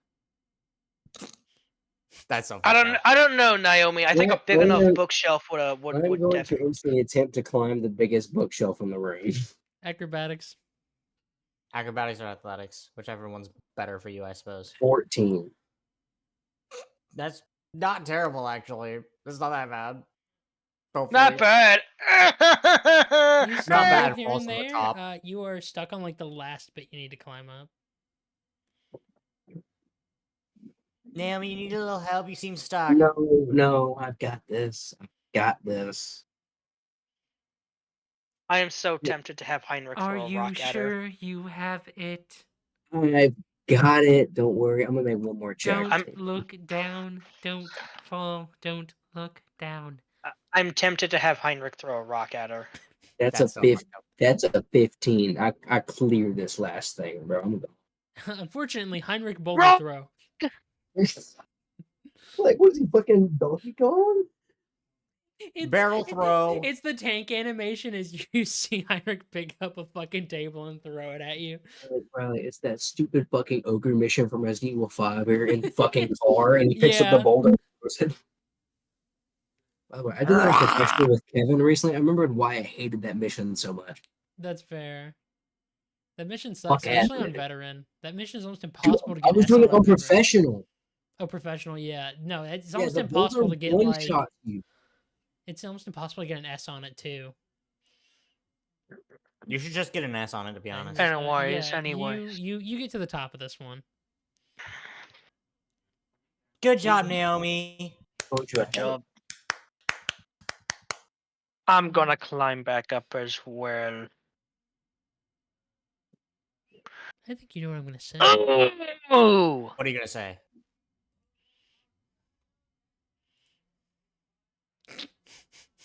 That's so I fucked don't. up. I don't know, Naomi. I think a big enough bookshelf would I'm would going to definitely. instantly attempt to climb the biggest bookshelf in the room. Acrobatics. Acrobatics or athletics, whichever one's better for you, I suppose. 14. That's not terrible, actually. It's not that bad. Hopefully. Not bad. You Not stumble bad, here falls and on the there. top. You are stuck on like the last bit you need to climb up. Naomi, you need a little help. You seem stuck. No, I've got this. I've got this. I am so tempted to have Heinrich Are throw a you rock at her. sure you have it? I've got it. Don't worry. I'm gonna make one more check. Don't look down. Don't fall. Don't look down. I'm tempted to have Heinrich throw a rock at her. That's That's a so 15. That's a 15. I clear this last thing, bro. I'm Unfortunately, Heinrich boulder Rock! throw. like, what is he fucking Donkey Kong? Barrel throw. It's the tank animation as you see Heinrich pick up a fucking table and throw it at you. Riley, it's that stupid fucking ogre mission from Resident Evil 5 where you're in the fucking car and he picks up the Yeah. boulder and throws it. By the way, I did that on professional with Kevin recently. I remembered why I hated that mission so much. That's fair. That mission sucks, Fuck especially yeah. on veteran. That mission is almost Dude, impossible to I get was S doing it on ever. professional. Oh, professional, yeah. No, it's Yeah, almost the impossible boulder to get one like. shot you. It's almost impossible to get an S on it too. You should just get an S on it, to be honest. And, Anyways, yeah, anyways. you get to the top of this one. Good job, Naomi. Told you Good I had it. job. I'm gonna climb back up as well. I think you know what I'm gonna say. Oh! What are you gonna say?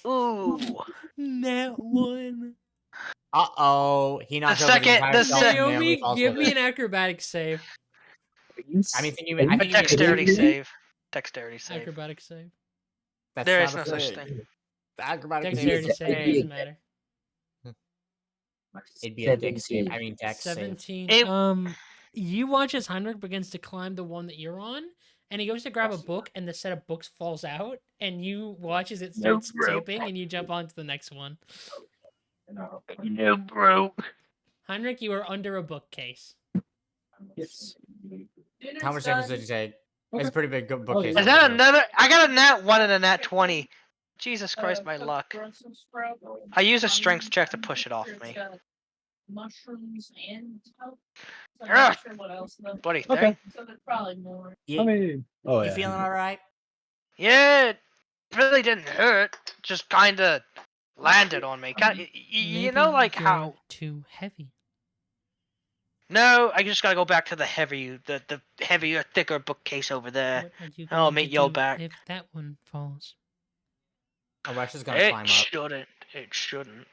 Ooh! Net one. Uh-oh. He knocked The over second- entire the shelf sec- and Naomi Naomi, falls give with me it. an acrobatics save. I mean, think you Are I A think you mean dexterity kidding me? save. Dexterity save. Acrobatics save. that's There not is a no such thing. thing. The acrobatic Dexterity save. save, doesn't matter. It'd be a dex save. 17. I mean, dex save. 17. It- You watch as Heinrich begins to climb the one that you're on, and he goes to grab a book, and the set of books falls out, and you watch as it starts tipping, and you jump on to the next one. No, bro. Heinrich, you are under a bookcase. Yes. How much damage did you take? It's a pretty big bookcase. yeah. Is that another? I got a nat 1 and a nat 20. Jesus Christ, my luck. I use a strength check to push it off me. Mushrooms and Ugh. not sure what else though. Bloody thing. Okay. So there's probably more. You, I mean, oh you yeah. feeling all right? Yeah, it really didn't hurt. Just kind of landed on me. You know, like Maybe how? you're too heavy. No, I just gotta go back to the heavier, thicker bookcase over there. What are you I'll going meet to y'all do back. if that one falls? Rush is gonna It climb up. shouldn't. It shouldn't.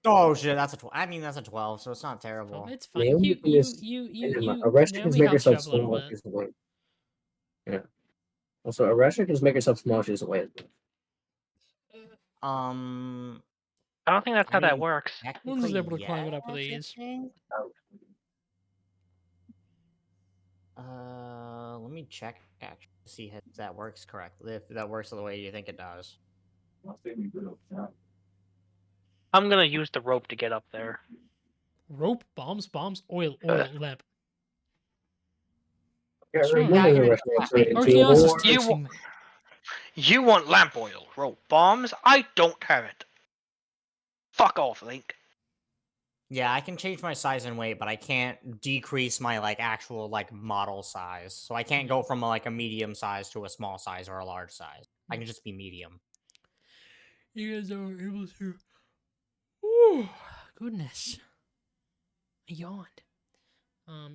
Oh shit, that's a 12. I mean, that's a 12, so it's not terrible. Well, it's fine. Naomi can just- Aresha can Naomi make helps you herself up a little small. bit. She's away. Yeah. Also, Aresha can just make herself small. She's away. I don't think that's how I that mean, works. One's able to climb it yeah, up with ease. Let me check actually to see if that works correctly. If that works the way you think it does. I'm gonna use the rope to get up there. Rope, bombs, oil, lamp. Got Sure. none of the Calculated restaurants traffic. are into Archaeos is war. texting me. You want lamp oil, rope, bombs? I don't have it. Fuck off, Link. Yeah, I can change my size and weight, but I can't decrease my like actual like model size. So I can't go from like a medium size to a small size or a large size. I can just be medium. You guys are able to. Ooh, goodness. I yawned.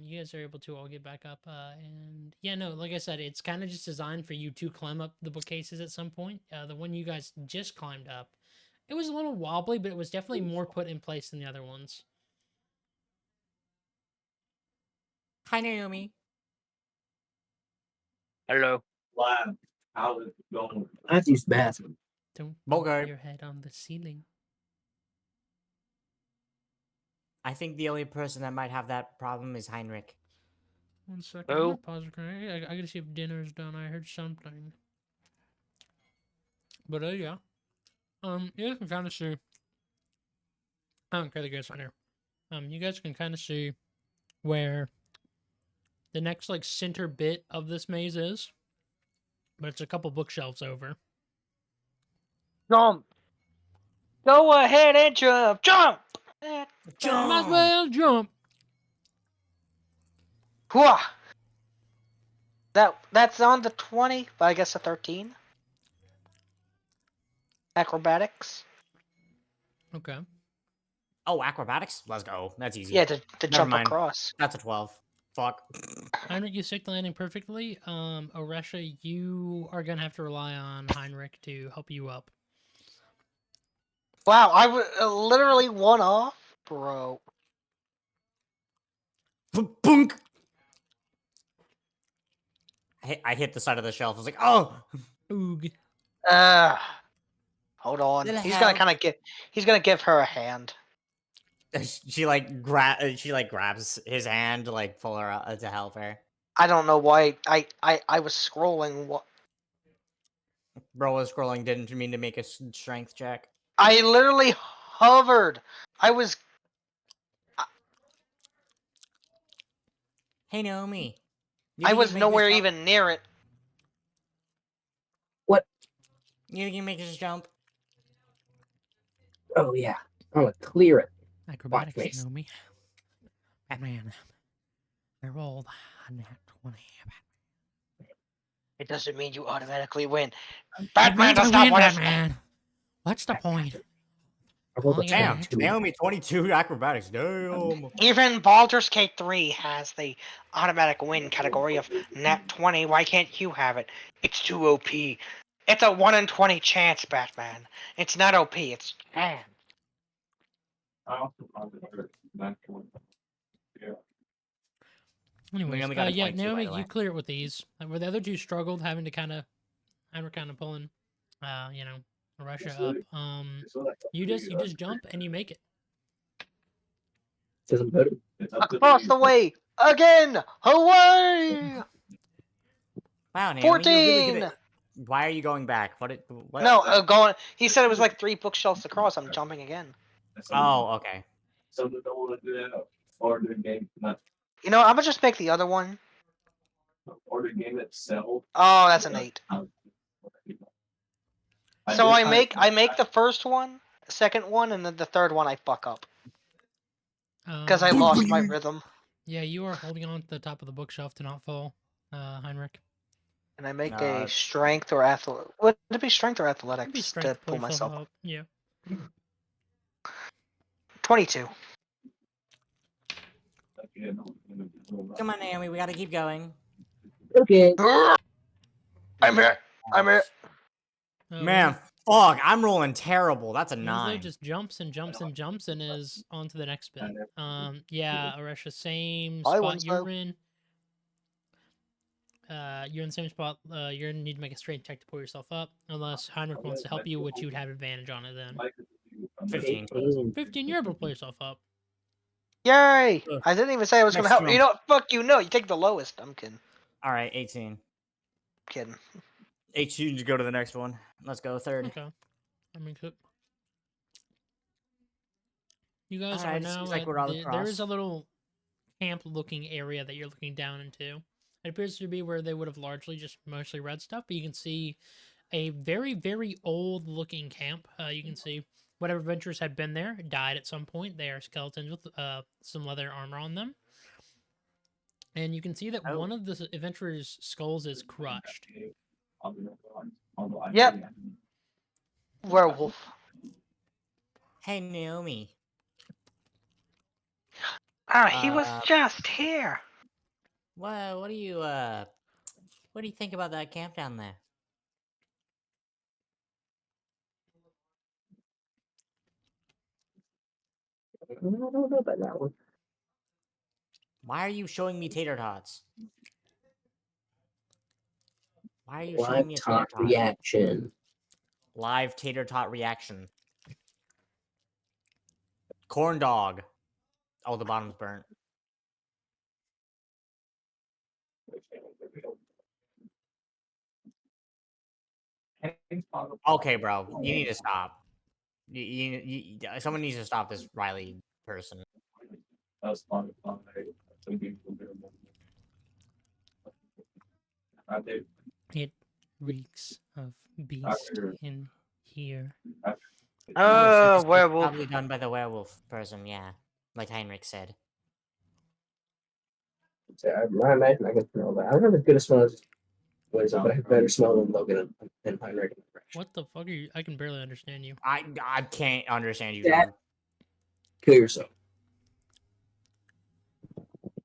You guys are able to all get back up, and yeah, no, like I said, it's kind of just designed for you to climb up the bookcases at some point. The one you guys just climbed up, it was a little wobbly, but it was definitely more put in place than the other ones. Hi, Naomi. Hello. I have to use the bathroom. Don't Bogart. bump your head on the ceiling. I think the only person that might have that problem is Heinrich. 1 second. Oh. I'm gonna pause it. I gotta see if dinner's done. I heard something. But yeah. You guys can kind of see. I don't care the guys on here. You guys can kind of see where the next like center bit of this maze is, but it's a couple bookshelves over. Jump. Go ahead and jump. Jump. Might as well jump. Hooah. That's on the 20, but I guess a 13. Acrobatics. Okay. Oh, acrobatics? Let's go. That's easy. Yeah, to Never jump mind. across. That's a 12. Fuck. Heinrich, you stick the landing perfectly. Oresha, you are gonna have to rely on Heinrich to help you up. Wow, I literally one off, bro. Boonk! I hit the side of the shelf. I was like, oh! Oog. Hold on. Little He's gonna help. kind of get. He's gonna give her a hand. She grabs his hand to like pull her out to help her. I don't know why. I was scrolling. What? Bro was scrolling. Didn't you mean to make a strength check? I literally hovered. I was. Hey Naomi. You I think you was can make this nowhere jump? even near it. You think you can make this jump? Oh yeah, I'm gonna clear it. Acrobatics, Watch me. Naomi. Batman. I rolled a nat 20. It doesn't mean you automatically win. It Batman means I does not win, want us. Batman. What's the point? I rolled a Calling it a Damn, hit. 22. Naomi 22 acrobatics. Damn. Even Baldur's Gate 3 has the automatic win category of nat 20. Why can't you have it? It's too OP. It's a 1 in 20 chance, Batman. It's not OP, it's chance. Anyways, Naomi got a yeah, 22, by Naomi, the way. you clear it with these. Where the other two struggled, having to kind of pulling, Russia up. You just jump and you make it. Doesn't matter. Across the way! Again! Away! Wow, Naomi, you're really good 14! at... Why are you going back? What? No, going. He said it was like 3 bookshelves across. I'm jumping again. Oh, okay. You know, I'm gonna just make the other one. Oh, that's an 8. So I make the first one, second one, and then the third one I fuck up because I lost my rhythm. Yeah, you are holding on to the top of the bookshelf to not fall, Heinrich. And I make a strength or athletic. Would it be strength or It'd be athletics strength to pull myself up. Yeah. 22. Come on, Naomi, we gotta keep going. Okay. I'm here. I'm here. Man, fuck, I'm rolling terrible. That's a Winslow 9. just jumps and is on to the next bit. Yeah, Oresha, same Hi, spot Winslow. you're in. You're in the same spot. You're gonna need to make a strength check to pull yourself up, unless Heinrich wants to help you, which you would have advantage on it then. 15. 15, you're able to pull yourself up. Yay! Ugh. I didn't even say I was gonna Next help. You jump. know what? Fuck you. No, you take the lowest. I'm kidding. All right, 18. Kidding. 18 to go to the next one. Let's go third. Okay. I mean, you guys are Alright, it seems now like at we're all there is across. a little camp-looking area that you're looking down into. It appears to be where they would have largely just mostly read stuff, but you can see a very, very old-looking camp. You can see whatever adventurers had been there died at some point. They are skeletons with some leather armor on them. And you can see that Oh. one of the adventurers' skulls is crushed. Yep. Werewolf. Hey, Naomi. Ah, he was Uh, just here. what do you think about that camp down there? I don't know about that one. Why are you showing me tater tots? Why are you showing Live me a tater top tot? reaction. Live tater tot reaction. Corn dog. Oh, the bottom's burnt. Okay, bro, you need to stop. Someone needs to stop this Riley person. It reeks of beast in here. Oh, so this was Werewolf. probably done by the werewolf person, yeah. Like Heinrich said. I imagine I can smell that. I don't have as good a smell as Winslow, but I have better smell than Logan and Heinrich. What the fuck are you? I can barely understand you. I can't understand you, That- John. Kill yourself.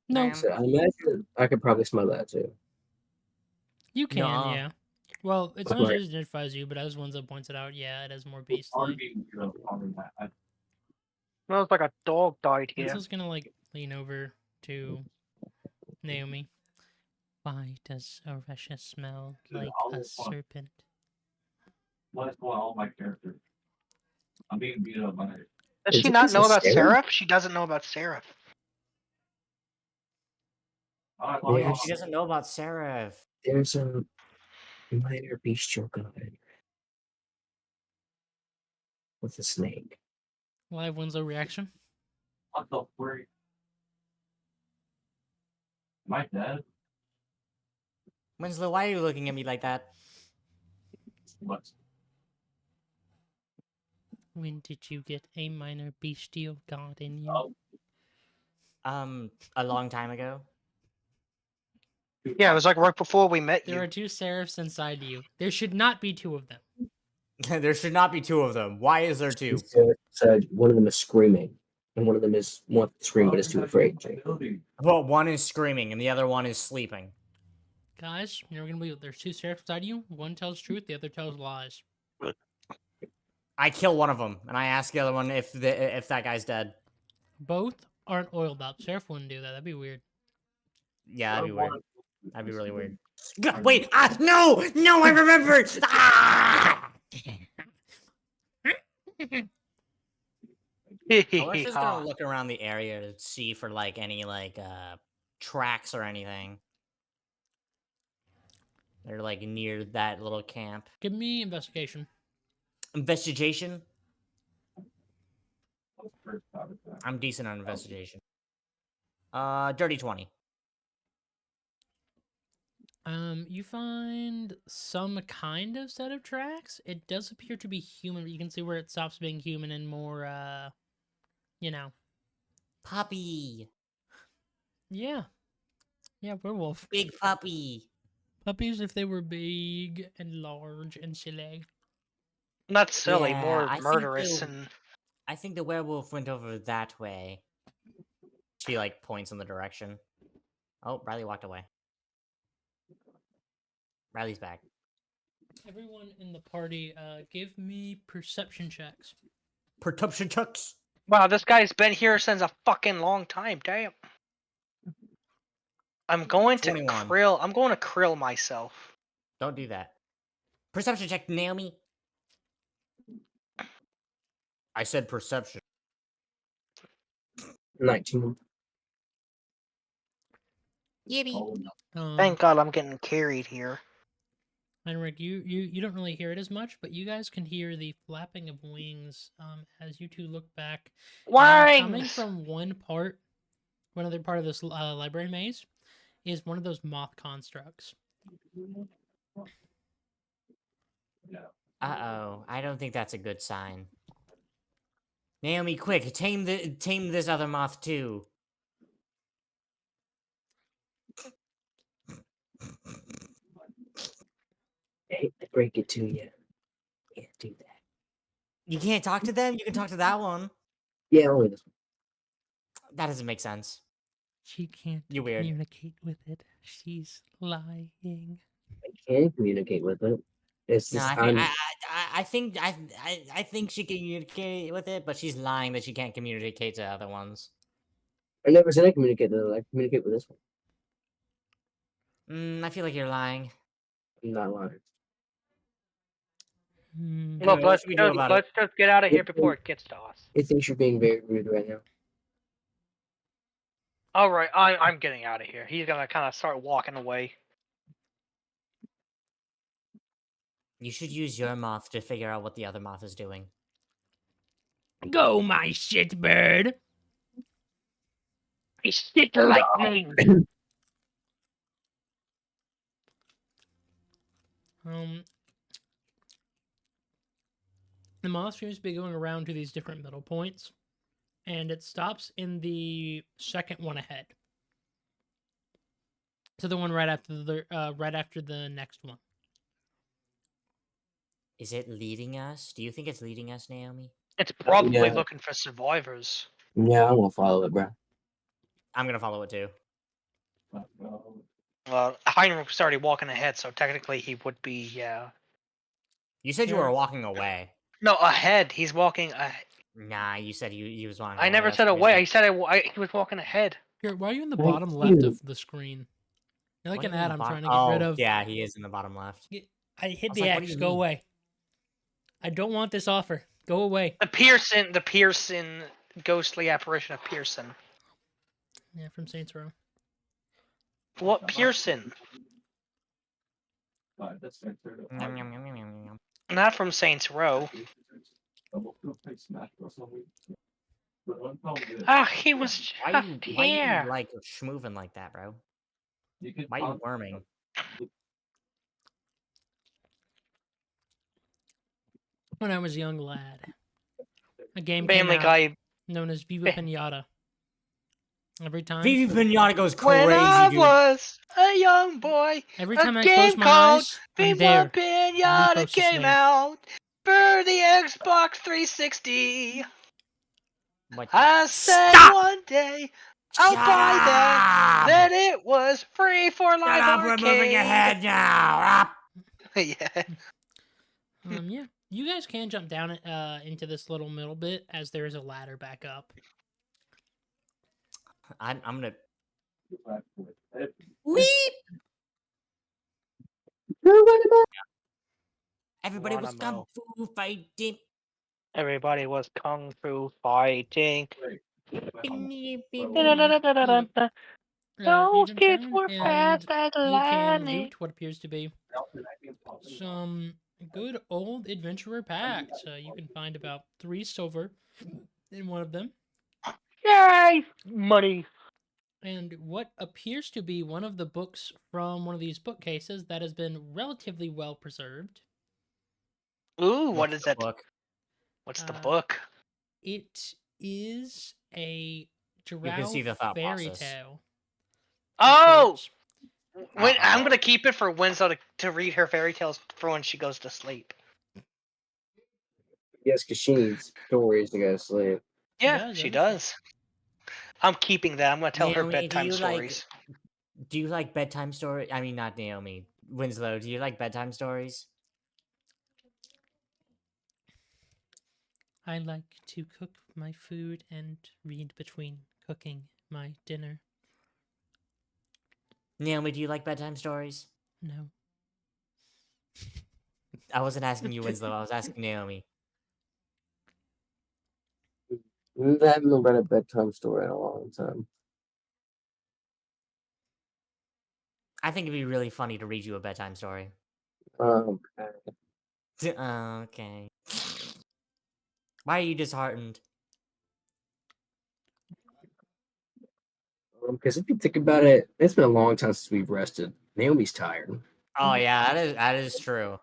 No, So I imagine I could probably smell that too. you can, Nuh-uh. yeah. Well, it's not Right. as identifies you, but as Windsor pointed out, yeah, it is more beastly. Smells like a dog died here. Winslow's gonna like lean over to Naomi. Why does Oresha smell like a serpent? Does Is she it not 'cause know of about Sarah? Seraph? She doesn't know about Seraph. She doesn't know about Seraph. There's a minor bestial god with a snake. Live Winslow reaction. Winslow, why are you looking at me like that? When did you get a minor bestial god in you? A long time ago. Yeah, it was like right before we met There you. are two seraphs inside you. There should not be two of them. There should not be two of them. Why is there two? So one of them is screaming, and one of them is wants to scream but is too afraid. Well, one is screaming and the other one is sleeping. Guys, you're gonna believe it. There's two seraphs inside you. One tells truth, the other tells lies. I kill one of them and I ask the other one if that guy's dead. Both aren't oiled up. Seraph wouldn't do that. That'd be weird. Yeah, that'd be weird. That'd be really weird. Wait! No! I remembered! Alicia's gonna look around the area to see for like any tracks or anything. They're like near that little camp. Give me investigation. Investigation? I'm decent on investigation. Dirty 20. You find some kind of set of tracks. It does appear to be human, but you can see where it stops being human and more, you know. Puppy! Yeah. Yeah, werewolf. Big puppy! Puppies if they were big and large and silly. Not silly, Yeah, more I think murderous the- and. I think the werewolf went over that way. She like points in the direction. Oh, Riley walked away. Riley's back. Everyone in the party, give me perception checks. Perception checks. Wow, this guy's been here since a fucking long time. Damn. I'm going to 21. krill. I'm going to krill myself. Don't do that. Perception check, Naomi. I said perception. 19. Yippee. Thank God I'm getting carried here. Heinrich, you don't really hear it as much, but you guys can hear the flapping of wings as you two look back. And coming Wings! from one other part of this library maze, is one of those moth constructs. Uh-oh. I don't think that's a good sign. Naomi, quick, tame this other moth too. I hate to break it to you. Can't do that. You can't talk to them? You can talk to that one. Yeah, only this one. That doesn't make sense. She can't You're weird. communicate with it. She's lying. I can communicate with it. It's No, just I think she can communicate with it, but she's lying that she can't communicate to other ones. I never said I communicate with it. I communicate with this one. I feel like you're lying. I'm not lying. Hmm. Look, What should we do about it? let's just get out of here before it gets to us. It thinks you're being very rude right now. Alright, I'm getting out of here. He's gonna kind of start walking away. You should use your moth to figure out what the other moth is doing. Go, my shit bird. I shit lightning! The moth seems to be going around to these different middle points, and it stops in the second one ahead. So the one right after the next one. Is it leading us? Do you think it's leading us, Naomi? It's probably Yeah. looking for survivors. Yeah, I'm gonna follow it, bro. I'm gonna follow it too. Well, Heinrich was already walking ahead, so technically he would be, yeah. You said you Sure. were walking away. No, ahead. He's walking ahead. Nah, you said he was walking I away. never That's said what you away. I said he was walking ahead. Here, why are you in the Thank bottom left you. of the screen? You're like What an do you mean ad the I'm bottom- trying to get rid Oh, of. yeah, he is in the bottom left. I hit was the like, what do X. you Go mean? away. I don't want this offer. Go away. The Pearson ghostly apparition of Pearson. Yeah, from Saints Row. What Pearson? Yum, yum, yum, yum, yum, yum. Not from Saints Row. Ah, he was Why just you here. like schmoving like that, bro? Why you worming? When I was a young lad, a game Family came out Guy. known as Viva Pinata. Every time, Vivi Pinata goes When crazy, I dude. was a young boy, every a time I game close my called eyes, I'm Viva there. Pinata Lipos is came there. out for the Xbox 360. What the I said Stop! one day I'll Shut buy that. up! Then it was free for Shut live up, we're moving arcade. ahead now! Up! Yeah. Yeah, you guys can jump down into this little middle bit as there is a ladder back up. I'm gonna... Weep. Everybody was Geronimo. kung fu fighting. Everybody was kung fu fighting. Those You kids jump were down fast and as you can lightning. loot what appears to be some good old adventurer packs. You can find about 3 silver in one of them, Yay! Money. and what appears to be one of the books from one of these bookcases that has been relatively well preserved. Ooh, what What's is the it? book? What's the Uh, book? It is a can see the Drow thought fairy process. tale. of Oh! sorts. When, I'm Uh-oh. gonna keep it for Winslow to read her fairy tales for when she goes to sleep. Yes, because she needs stories to go to sleep. Yeah, does, she doesn't she? does. I'm keeping that. I'm gonna tell her Naomi, bedtime stories. Do you like bedtime story? I mean, not Naomi. Winslow, do you like bedtime stories? I like to cook my food and read between cooking my dinner. Naomi, do you like bedtime stories? No. I wasn't asking you, Winslow. I was asking Naomi. I haven't read a bedtime story in a long time. I think it'd be really funny to read you a bedtime story. Okay. Why are you disheartened? Because if you think about it, it's been a long time since we've rested. Naomi's tired. Oh yeah, that is true.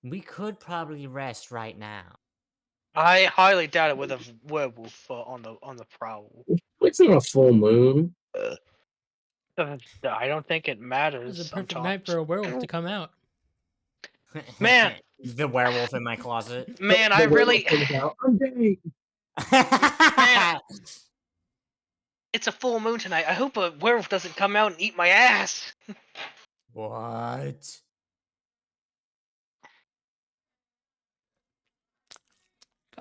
We could probably rest right now. I highly doubt it with a werewolf on the prowl. It's not a full moon. I don't think it matters. This is a perfect Sometimes. night for a werewolf to come out. Man. The werewolf in my closet. Man, The I werewolf really. comes out, I'm dead. Man, it's a full moon tonight. I hope a werewolf doesn't come out and eat my ass. What?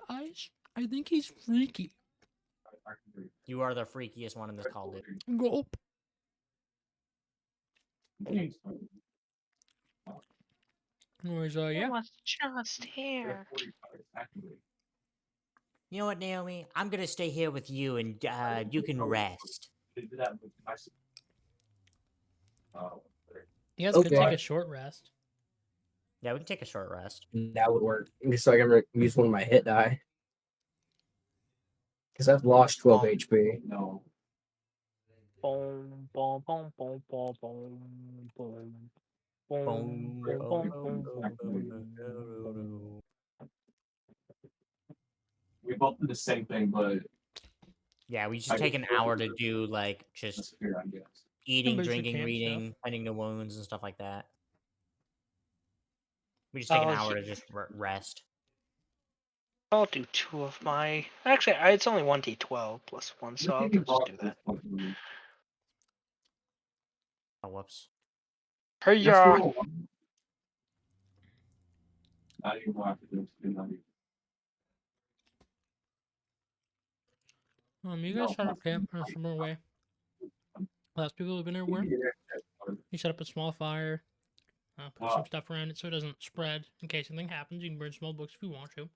Guys, I think he's freaky. You are the freakiest one in this call, dude. Gulp. Anyways, yeah. was just here. You know what, Naomi? I'm gonna stay here with you, and you can rest. You guys could Okay. take a short rest. Yeah, we can take a short rest. That would work. So I can use one of my hit die. Because I've lost 12 HP. No. Boom, boom, boom, boom, boom, boom, boom. Boom, boom, boom, boom, boom. We both did the same thing, but Yeah, we just take an hour to do like just eating, basic drinking, camp reading, tending to wounds, and stuff like that. We just take an hour to just rest. I'll do 2 of my. Actually, it's only 1d12 plus 1, so I'll just do that. Oh, whoops. Hey, You guys set up camp in a similar way. Last people have been everywhere. You set up a small fire, put some stuff around it so it doesn't spread in case anything happens. You can burn small books if you want to.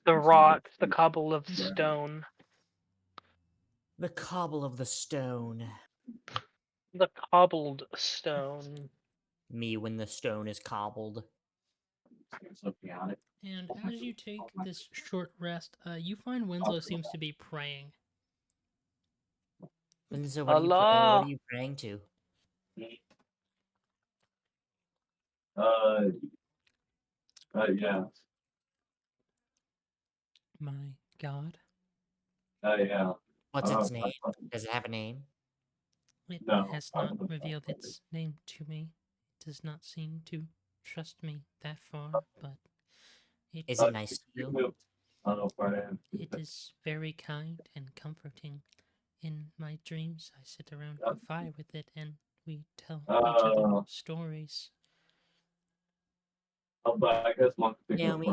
the rocks, the cobble of stone. The cobble of the stone. The cobbled stone. Me when the stone is cobbled. And as you take this short rest, you find Winslow seems to be praying. And so what Allah. are you praying to? Yeah. My God. Yeah. What's its name? Does it have a name? It No, has I not don't know. revealed its name to me. It does not seem to trust me that far, but Is it nice to you? it is very kind and comforting. In my dreams, I sit around a fire with it and we tell each other stories. I guess Naomi?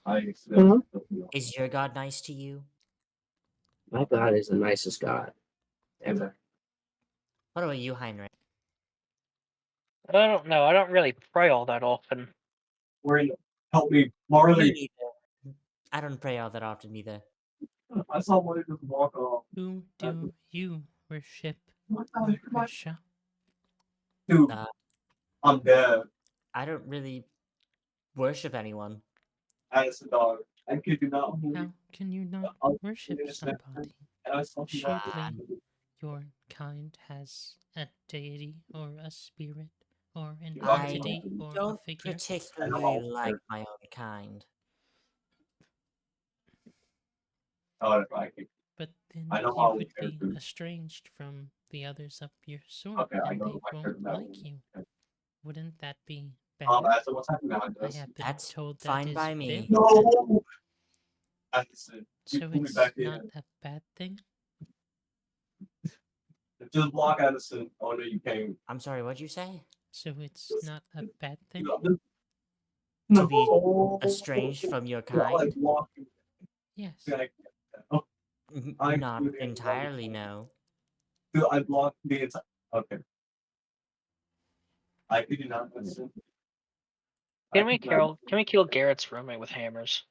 Mhm. Is your God nice to you? My God is the nicest God ever. What about you, Heinrich? I don't know. I don't really pray all that often. Help me, Me Marley. neither. I don't pray all that often either. I saw one just walk off. Who do you worship, What the heck? Marsha? Dude, I'm dead. I don't really worship anyone. As a dog. I kid you not. How can you not worship somebody? Surely your kind has a deity or a spirit or an I entity or a don't figure. particularly like my own kind. But then I know you how would we be care, dude. estranged from the others of your sort, Okay, I and know they my won't that like one. you. Wouldn't that be better? So what's happening now? I have been That's told that fine is by me. very bad. No! Addison, you So pull me it's back not in. a bad thing? Just block Addison. Oh no, you can't. I'm sorry, what'd you say? So it's not a bad thing? To be estranged from your kind? Yes. Not entirely, no. Dude, I blocked the entire. Okay. I did not listen. Can we kill Garrett's roommate with hammers?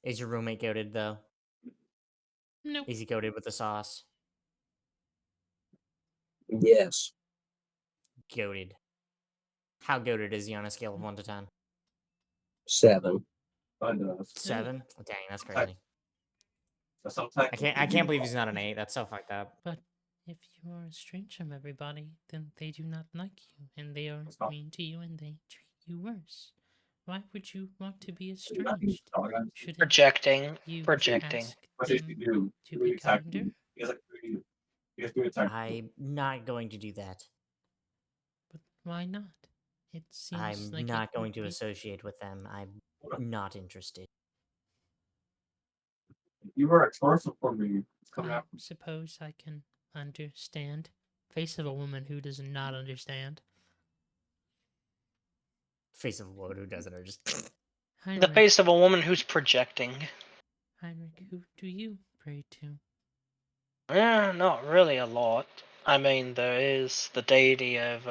Is your roommate goated though? Nope. Is he goated with the sauce? Yes. Goated. How goated is he on a scale of 1 to 10? 7. 7? Dang, that's crazy. I can't believe he's not an 8. That's so fucked up. But if you are estranged from everybody, then they do not like you, and they are mean to you, and they treat you worse. Why would you want to be estranged? Shouldn't Projecting. you Projecting. ask them to be kinder? I'm not going to do that. But why not? It seems I'm like not it would going to be- associate with them. I'm not interested. I suppose I can understand. Face of a woman who does not understand. Face of a woman who doesn't understand. The Heinrich, face of a woman who's projecting. Heinrich, who do you pray to? Not really a lot. I mean, there is the deity of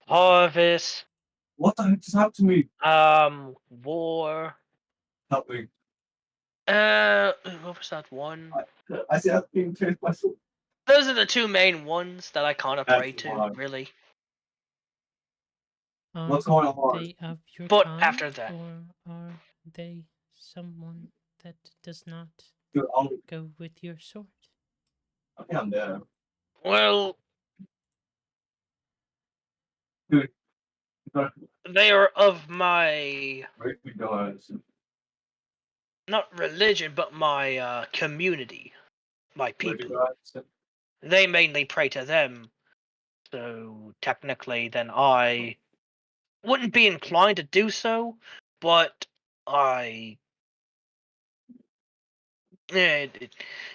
harvest, What the heck just happened to me? war. Help me. What was that one? I see that being chased by some. Those are the two main ones that I kind of pray That's to, fine. really. What's Are going on? they of your But kind, after that- or are they someone that does not Dude, go with your sort? I think I'm dead. Well, Dude, they are of my where we go? not religion, but my community, my Where'd you people. go? They mainly pray to them. So technically, then I wouldn't be inclined to do so, but I, yeah,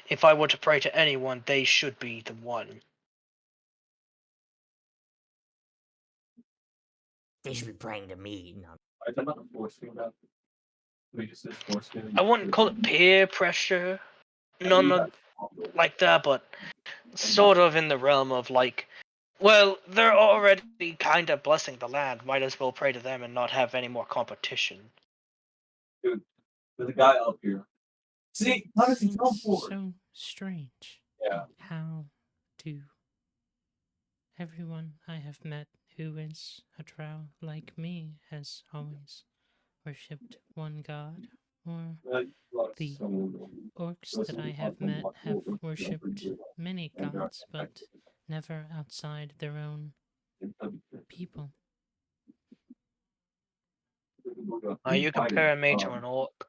if I were to pray to anyone, they should be the one. They should be praying to me. No. I'm not forcing that. We just said forcing. I wouldn't call it peer pressure, none of like that, but sort of in the realm of like, well, they're already kind of blessing the land. Might as well pray to them and not have any more competition. Dude, there's a guy up here. See, how does he Seems come for? so strange. Yeah. How do everyone I have met who is a drow like me has always worshipped one god, or the orcs that I have met have worshipped many gods, but never outside their own people. Are you comparing me to an orc?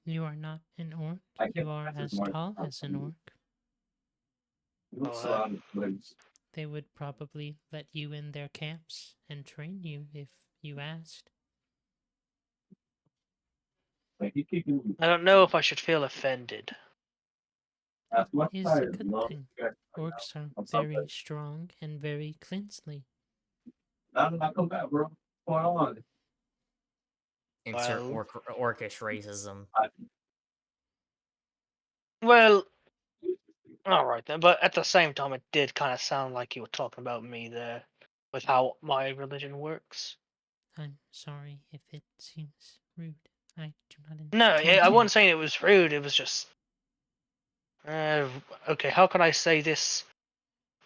You are not an orc, you are as tall as an orc. They would probably let you in their camps and train you if you asked. I don't know if I should feel offended. Is a good thing. Orcs are very strong and very cleansly. Not come back, bro. What's going on? Insert Well- orcish racism. Well, alright then, but at the same time, it did kind of sound like you were talking about me there, with how my religion works. I'm sorry if it seems rude. I do not No, intend I to. wasn't saying it was rude, it was just... okay, how can I say this?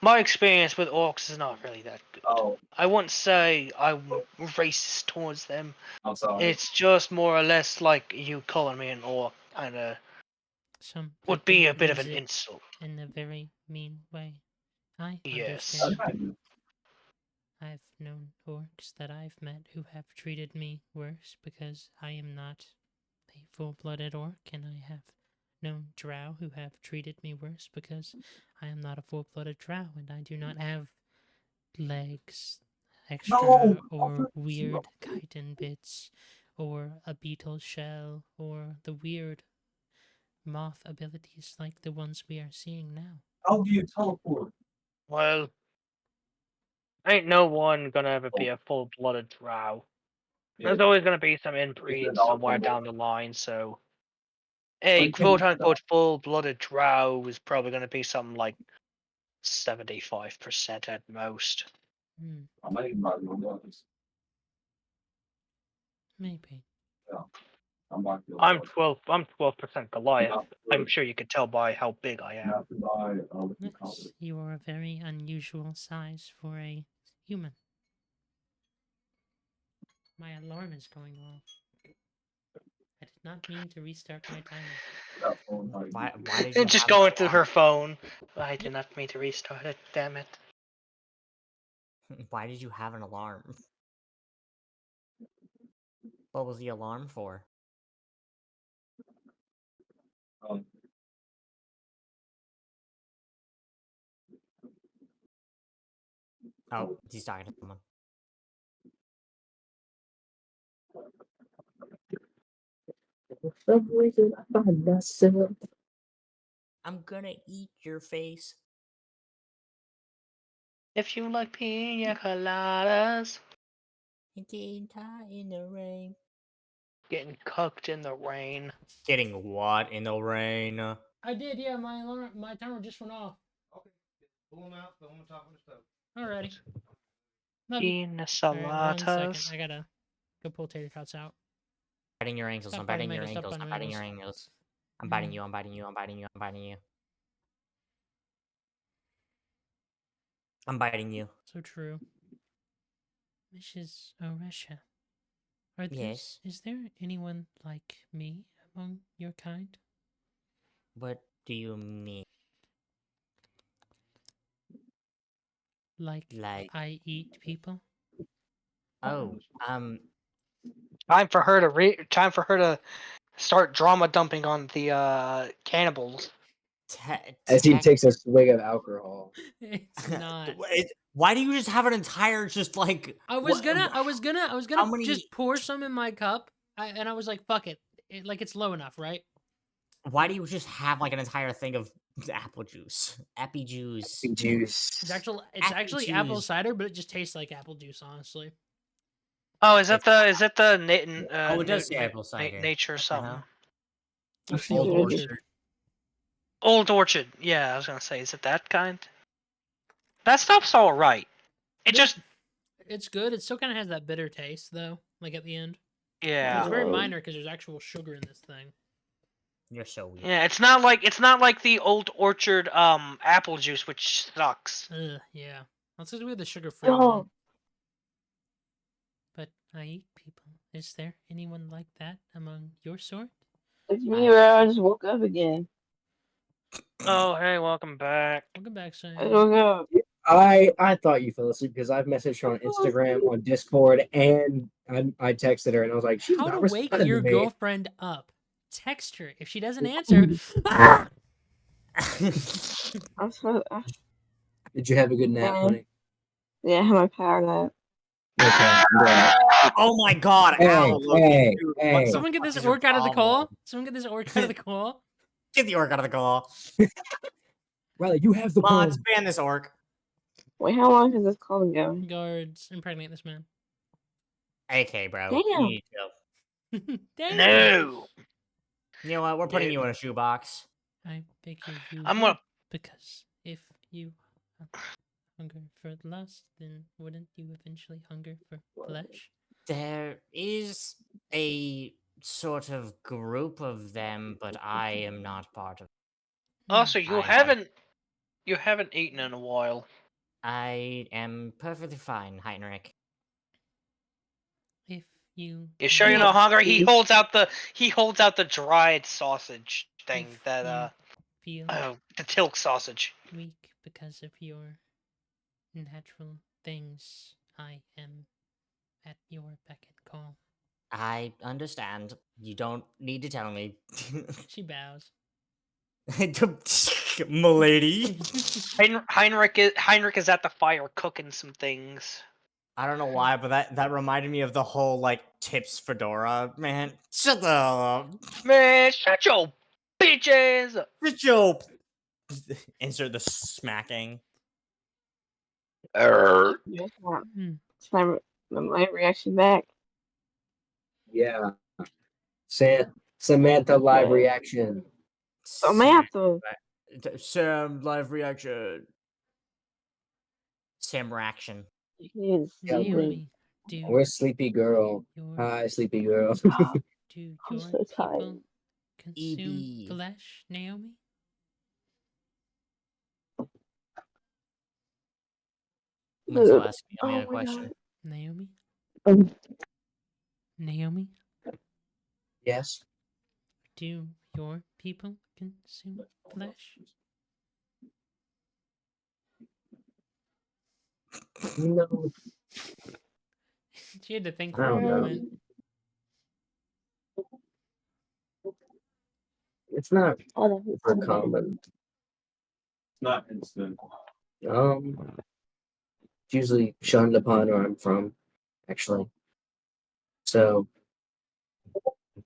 My experience with orcs is not really that good. Oh, I wouldn't say I'm racist towards them. I'm sorry. It's just more or less like you calling me an orc, and Some would be a people bit of use an it insult. in a very mean way. I Yes. understand. I've known orcs that I've met who have treated me worse because I am not a full-blooded orc, and I have known drow who have treated me worse because I am not a full-blooded drow and I do not have legs extra or weird chitin bits or a beetle shell or the weird moth abilities like the ones we are seeing now. How do you teleport? Well, ain't no one gonna ever be a full-blooded drow. There's always gonna be some inbreed somewhere down the line, so a quote-unquote full-blooded drow is probably gonna be something like 75% at most. Hmm. I might even buy one of those. Maybe. I'm not gonna I'm lie. 12. I'm 12% Goliath. Not I'm good. sure you could tell by how big I You am. have to buy Yes, you are a very unusual size for a human. My alarm is going off. I did not mean to restart my timer. Why did you And just have going an through alarm? her phone. I did not mean to restart it. Damn it. Why did you have an alarm? What was the alarm for? um, Oh, he's talking to someone. For some reason, I find myself. I'm gonna eat your face. If you like pina coladas, Getting tied in the rain. getting cooked in the rain. Getting what in the rain? I did, yeah. My timer just went off. Okay, pull them out. Throw them on top of the stove. Alrighty. Love you. Pina Alright, 1 second. coladas. I gotta go pull tater tots out. Biting your ankles. Stop I'm biting biting your my ankles, ankles. stop I'm biting my biting your ankles. ankles. I'm biting you. I'm biting you. I'm biting you. I'm biting you. I'm biting you. So true. Mrs. Oresha, Yes. is there anyone like me among your kind? What do you mean? Like Like, I eat people? oh, Time for her to start drama dumping on the cannibals. As he takes a swig of alcohol. It's not. Why do you just have an entire just like? I was gonna How many? just pour some in my cup, and I was like, "Fuck it. Like it's low enough, right?" Why do you just have like an entire thing of apple juice, appy juice? Juice. It's Apple actually apple juice. cider, but it just tastes like apple juice, honestly. Oh, is that Oh, it does say apple cider. nature something? It's the Old old Orchard. orchard. Old Orchard. Yeah, I was gonna say, is it that kind? That stuff's all right. It Yeah. just It's good. It still kind of has that bitter taste, though. Like at the end, but yeah. it's very minor because there's actual sugar in this thing. You're so weird. Yeah, it's not like the Old Orchard apple juice, which sucks. Yeah. Let's just do the sugar-free one. But I eat people. Is there anyone like that among your sort? It's me, bro. I just woke up again. Oh, hey, welcome back. Welcome back, I Sam. woke up. I thought you fell asleep because I've messaged her on Instagram, on Discord, and I texted her and I was like, she's How not to wake responding your to me. girlfriend up? Text her. If she doesn't answer, ah! I'm supposed. Did you have a good nap, honey? Yeah, I had my power nap. Okay. Yeah. Oh my god! Hey, Ow, Logan, hey, dude, hey. what the Someone get fuck this is your orc out of the problem? call. Someone get this orc out of the call. Get the orc out of the call. Riley, you have the Mods, phone. ban this orc. Wait, how long has this call been going? Guards, impregnate this man. AK, bro. Damn. You need to. Damn. No. You know what? We're putting Nope. you in a shoebox. I figure you I'm would, gonna. because if you hunger for lust, then wouldn't you eventually hunger for flesh? There is a sort of group of them, but I am not part of. Also, I you haven't eaten in a while. I am perfectly fine, Heinrich. If you You sure you're Yeah. not hungry? He holds out the dried sausage thing if that you feel the tilk sausage. weak because of your natural things, I am at your beck and call. I understand. You don't need to tell me. She bows. Milady. Heinrich is at the fire cooking some things. I don't know why, but that reminded me of the whole like tips fedora, man. Shut the hell up. Man, shut your bitches up. Shut your insert the smacking. It's not. Hmm. It's my reaction back. Yeah. Samantha live Okay. reaction. Samantha. Sam live reaction. Sam reaction. You can Naomi, Do Where's Sleepy Girl? your Hi, Sleepy Girl. do I'm your so tired. people consume EB. flesh, Naomi? Winslow asked Naomi Oh a my question. Naomi? God. Naomi? Yes. Do your people consume flesh? No. She had to think I for a don't know. moment. It's not Oh, no, he's super coming. common. It's not instant. It's usually shunned upon where I'm from, actually. So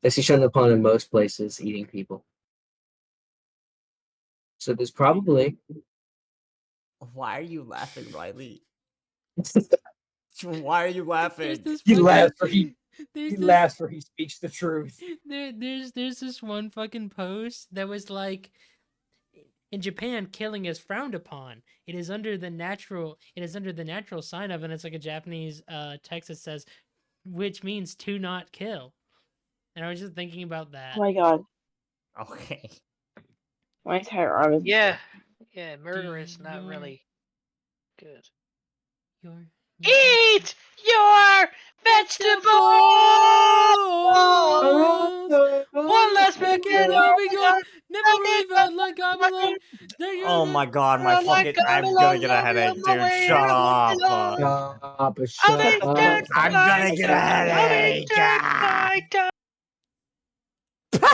I see shunned upon in most places, eating people. So there's probably Why are you laughing, Riley? Why are you There's laughing? this He fucking, laughs for he there's he this, laughs for he speaks the truth. there's this one fucking post that was like, in Japan, killing is frowned upon. It is under the natural sign of, and it's like a Japanese text that says, which means to not kill. And I was just thinking about that. Oh my God. Okay. My entire arm is. Yeah, yeah. Murder is not your- really good. Your Eat your vegetables. One less Back in, potato. oh my God, never really felt like I belong. Oh my god, my Oh my fucking. God, I'm gonna get a headache, dude. Shut up. Shut up. I'm gonna get a headache.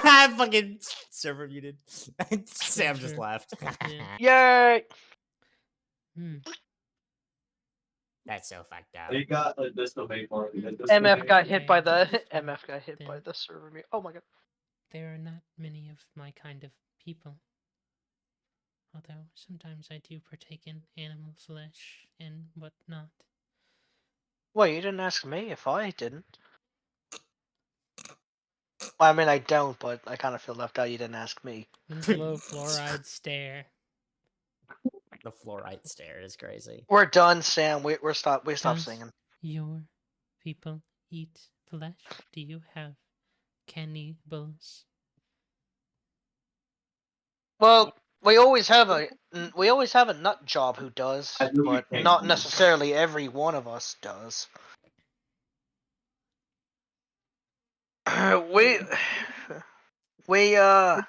I fucking server muted. Sam just Sure. left. Yeah. Yay! That's so fucked up. They got a disobey party. MF got hit by the Okay, MF got hit by then. the server mute. Oh my God. There are not many of my kind of people. Although sometimes I do partake in animal flesh and whatnot. Well, you didn't ask me if I didn't. Well, I mean, I don't, but I kind of feel left out. You didn't ask me. Winslow fluoride stare. The fluorite stare is crazy. We're done, Sam. We stopped Does singing. your people eat flesh? Do you have cannibals? Well, we always have a nut job who does, I knew but you came not from- necessarily every one of us does. we there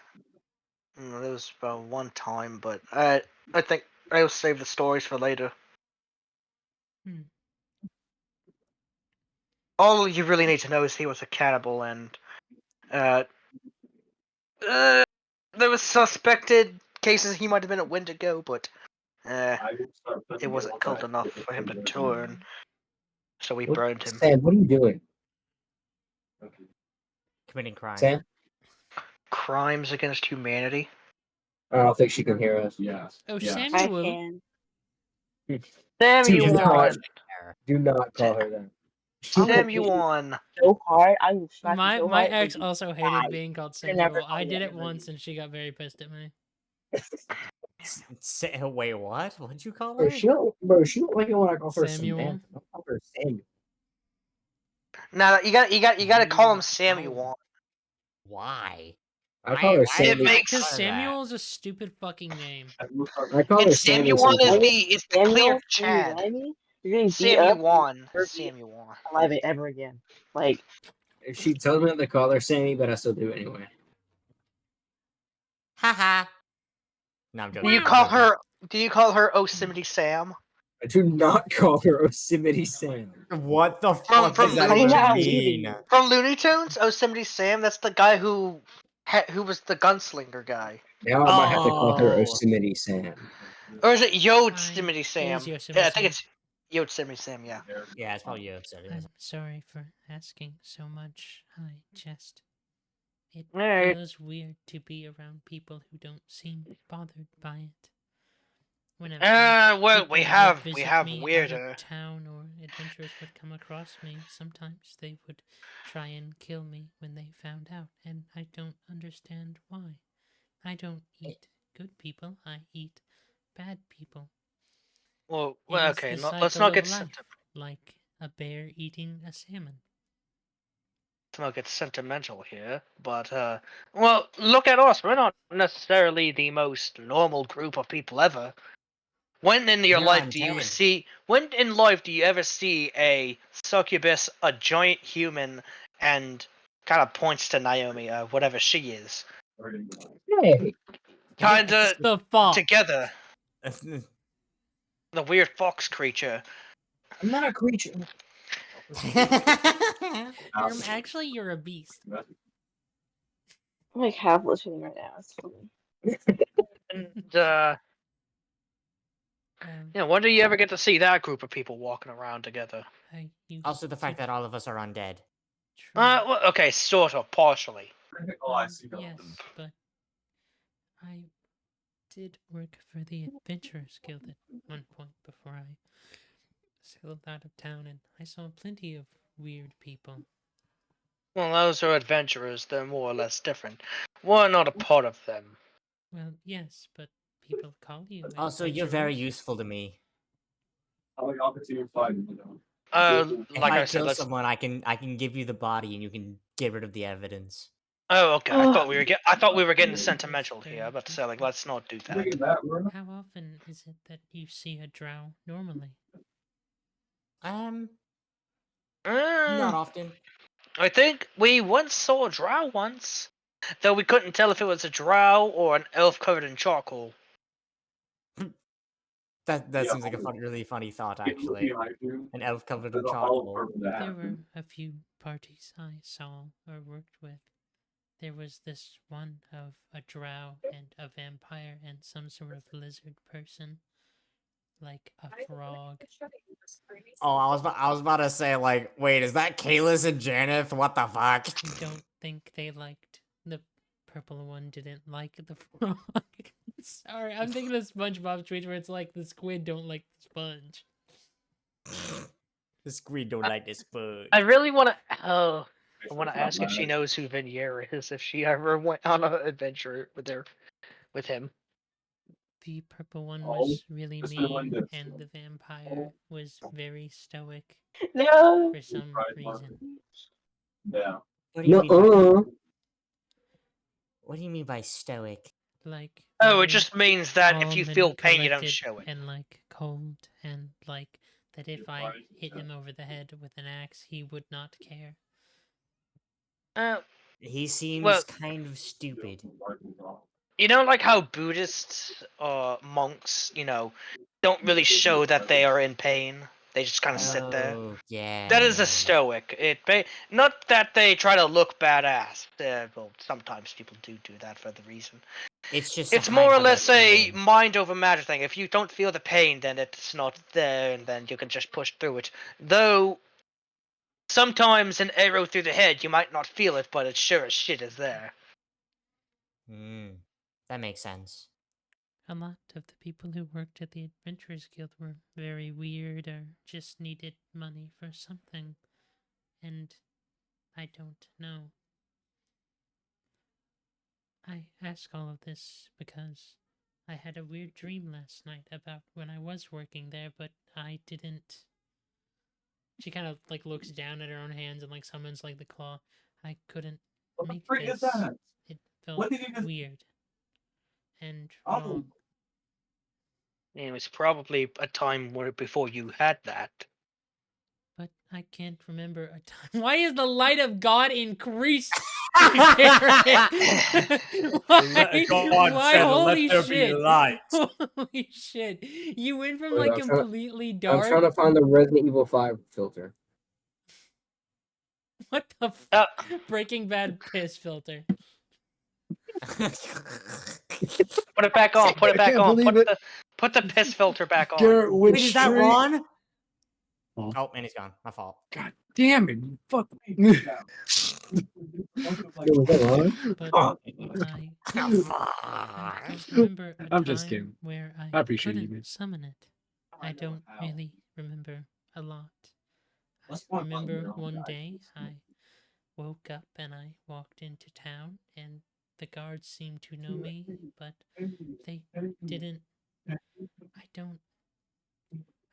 was about one time, but I think I'll save the stories for later. All you really need to know is he was a cannibal, and there was suspected cases he might have been a Wendigo, but I will start it putting wasn't on cult that. enough for him to turn, so we burned him. Sam, what are you doing? Committing crime. Sam? Crimes against humanity. I don't think she can hear us. Yeah. Oh, Yeah. I Samuel. can. Sam, Do you not- won. Do not call her that. I'm gonna Sam, you hit you won. so hard. I will smack you My so my hard. ex you also die. hated being called You're never Samuel. I calling did me it ever once again. and she got very pissed at me. Wait, what? What'd you call Bro, her? she don't like it when I call her Samuel. Samantha. Don't call her Samuel. Now you gotta call him Samuel. Why? I call her Why Sammy. It makes- Because call her that? Samuel is a stupid fucking name. I call her And Sammy. Samuel is sometimes. it's the clear Samuel, Chad. you're getting beat up. Samuel. Never be Samuel. alive ever again. Like, She tells me not to call her Sammy, but I still do anyway. Haha. No, I'm joking. Do you I'm call joking. her? Do you call her Yosemite Sam? I do not call her Yosemite Sam. What the fuck from does that Looney even Tunes? mean? From Looney Tunes, Yosemite Sam. That's the guy who was the gunslinger guy. Now I might have to call her Oh. Yosemite Sam. Or is it Yosemite Sam? It is Yosemite Yeah, I think Sam. it's Yosemite Sam. Yeah. Yeah, it's probably Yosemite. I'm sorry for asking so much. I just. It Alright. feels weird to be around people who don't seem bothered by it. Whenever Well, people we would have visit me out weirder. of town or adventurers would come across me, sometimes they would try and kill me when they found out, and I don't understand why. I don't eat good people, I eat bad people. Well, It is okay. the Let's cycle not get of life. sentimental. Like a bear eating a salmon. It's not get sentimental here, but well, look at us. We're not necessarily the most normal group of people ever. When in your You're life do you undead. see? When in life do you ever see a succubus, a giant human, and kind of points to Naomi, whatever she is, Hey, kind It's of the fox. together? The weird fox creature. I'm not a creature. Actually, you're a beast. I'm like half listening right now. It's funny. And when do you ever get to see that group of people walking around together? I used Also, the fact to that all of us are undead. try. Well, okay, sort of, partially. Yes, but I did work for the Adventurers Guild at one point before I sailed out of town, and I saw plenty of weird people. Well, those are adventurers. They're more or less different. We're not a part of them. Well, yes, but people call you Also, you're very adventurers. useful to me. I like opportunity fighting, If Like I I said, kill let's. someone, I can give you the body and you can get rid of the evidence. Oh, okay. I thought we were getting Yes, sentimental here, but like, let's not do that. How often is it that you see a drow normally? Not often. I think we once saw a drow once, though we couldn't tell if it was a drow or an elf covered in charcoal. That seems like a really funny thought, actually. An elf covered in charcoal. There were a few parties I saw or worked with. There was this one of a drow and a vampire and some sort of lizard person, like a frog. Oh, I was about to say, like, wait, is that Kalis and Janeth? What the fuck? I don't think they liked the purple one. Didn't like the frog. Sorry, I'm thinking of SpongeBob tweet where it's like the squid don't like the sponge. The squid don't like this food. I really want to. Oh, I want to ask if she knows who Vinier is. If she ever went on an adventure with him. The purple one was really mean, and the vampire was very stoic No. for some reason. Yeah. What do you mean by, what do you mean by stoic? Like, Oh, they it just means that if calm you and feel pain, you don't collected show it. and like cold, and like that if I hit him over the head with an axe, he would not care. He seems Well, kind of stupid. you know, like how Buddhists monks, don't really show that they are in pain. They just kind of sit there. Oh, yeah. That is a yeah. stoic. Not that they try to look badass. Well, sometimes people do that for the reason. It's just to It's hide more or how they're less a feeling. mind over matter thing. If you don't feel the pain, then it's not there, and then you can just push through it. Though sometimes an arrow through the head, you might not feel it, but it sure as shit is there. That makes sense. A lot of the people who worked at the Adventurers Guild were very weird or just needed money for something, and I don't know. I ask all of this because I had a weird dream last night about when I was working there, but I didn't. She kind of like looks down at her own hands and like summons like the claw. I couldn't make Freak is this. that? It felt What did you just? weird and Oh. wrong. It was probably a time before you had that. But I can't remember a time. Why is the light of God increased? God Why? said, Holy "Let there be shit! light." Holy shit! You went from Wait, like I'm trying- completely I'm dark. trying to find the Resident Evil 5 filter. What the Breaking Bad piss filter? Put it back on. Put it I back can't on. believe it. Put the piss filter back on. Garrett, which Wait, is that street? Ron? Oh. Oh, and he's gone. My fault. God damn it! You fuck. Yo, was that wrong? But Oh. I don't remember a I'm just time kidding. where I appreciate you, couldn't man. summon it. I don't really remember a lot. I remember one day I woke up and I walked into town and the guards seemed to know me, but they didn't.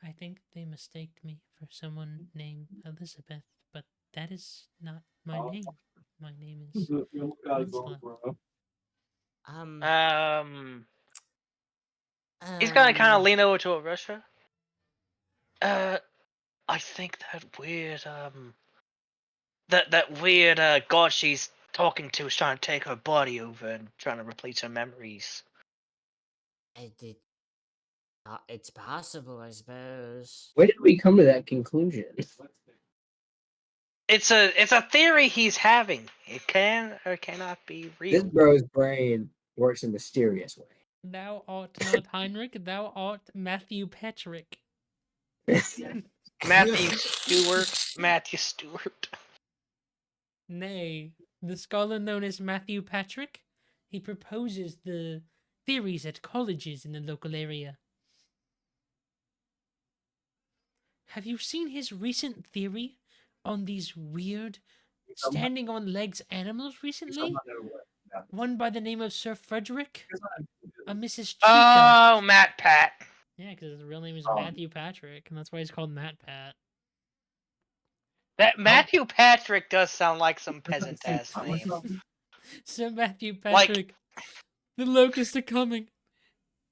I think they mistaked me for someone named Elizabeth, but that is not my name. My name is Winslow. He's gonna kind of lean over to Russia. I think that weird god she's talking to is trying to take her body over and trying to replace her memories. It's possible, I suppose. Where did we come to that conclusion? It's a theory he's having. It can or cannot be This real. bro's brain works in a mysterious way. Thou art not Heinrich, thou art Matthew Patrick. Matthew Stewart. Nay, the scholar known as Matthew Patrick, he proposes the theories at colleges in the local area. Have you seen his recent theory on these weird standing on legs animals recently? One by the name of Sir Frederick, a Mrs. Chica. Oh, Matt Pat. Yeah, because his real name is Matthew Patrick, and that's why he's called Matt Pat. That Matthew Patrick does sound like some peasant ass name. Sir Matthew Patrick, the locusts are coming.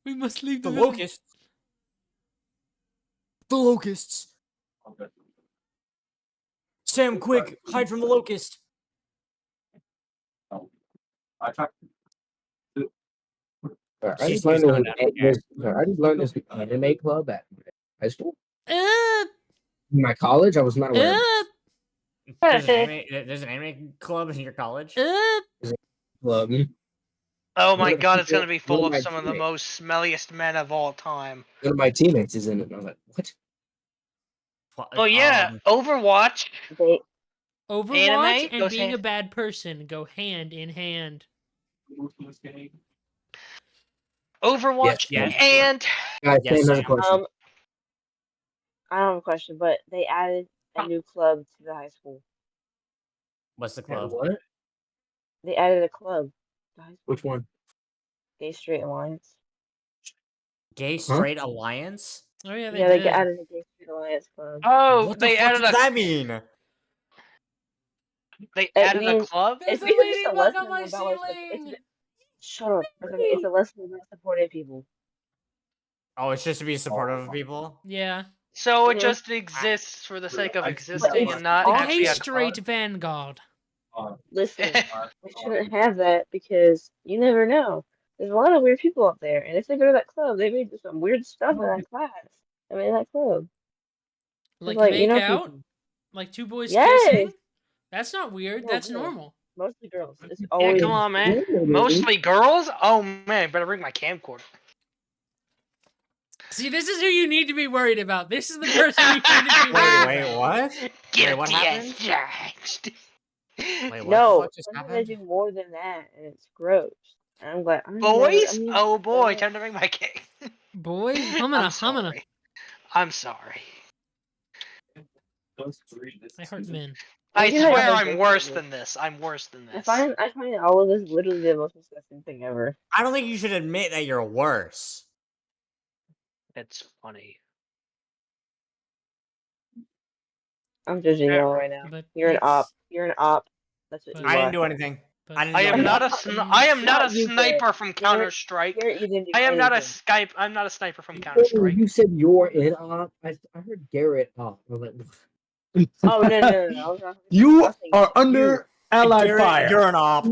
We must leave the village. Locusts. The locusts. Sam, quick, hide from the locust. I tried. I just learned this anime club at high school. In my college, I was not aware of this. There's an anime club in your college? Club. Oh my god, it's gonna be full of some of the most smelliest men of all time. One of my teammates is in it, and I was like, what? Oh yeah, Overwatch. Overwatch Anime and goes being hand- a bad person go hand in hand. Overwatch Yes. and Guys, Yes, another Sam. question. I don't have a question, but they added a new club to the high school. What's the club? What? They added a club to the high school. Which one? Gay Straight Alliance. Gay Straight Alliance? Oh yeah, they Yeah, did. they added a Gay Straight Alliance club. oh, What the they fuck added does a that mean? they It added a means- club. There's It's a basically just a ladybug lesson on my about like ceiling. shut up. It's a lesson about supporting people. Oh, it's just to be supportive of people? Yeah. So it Mhm. just exists for the sake of But existing it's and not The actually gay a straight club. vanguard. Listen, we shouldn't have that because you never know. There's a lot of weird people out there, and if they go to that club, they may do some weird stuff in that class. I mean, that club. Like Like, make you know, out? people. Like two boys Yes! kissing? That's not weird. No, That's girls. normal. Mostly girls. It's Yeah, always come on, man. Mostly girls. Oh man, I better bring my camcorder. See, this is who you need to be worried about. This is the person you need to be worried Wait, about. what? Wait, what happened? Charged. Wait, what the No, fuck just sometimes they happened? do more than that, and it's gross. And I'm glad. Boys? Oh boy, time to bring my cake. Boys, I'm humana. sorry. I'm sorry. I heart men. I You know swear how I'm they worse do. than this. I'm worse than I this. find all of this literally the most disgusting thing ever. I don't think you should admit that you're worse. It's funny. I'm judging y'all right now. But You're an it's- op. You're an op. That's what but- you I are. didn't do anything. But I didn't I do am anything. not I am not a Not you, sniper Garrett. from Counter Strike. Garrett, you didn't do I am not a anything. Skype. I'm not a sniper from Counter Oh, Strike. you said you're in op. I heard Garrett op. I was like, Oh no! I was not- You I was saying are under Allied Garrett, fire. You're an op.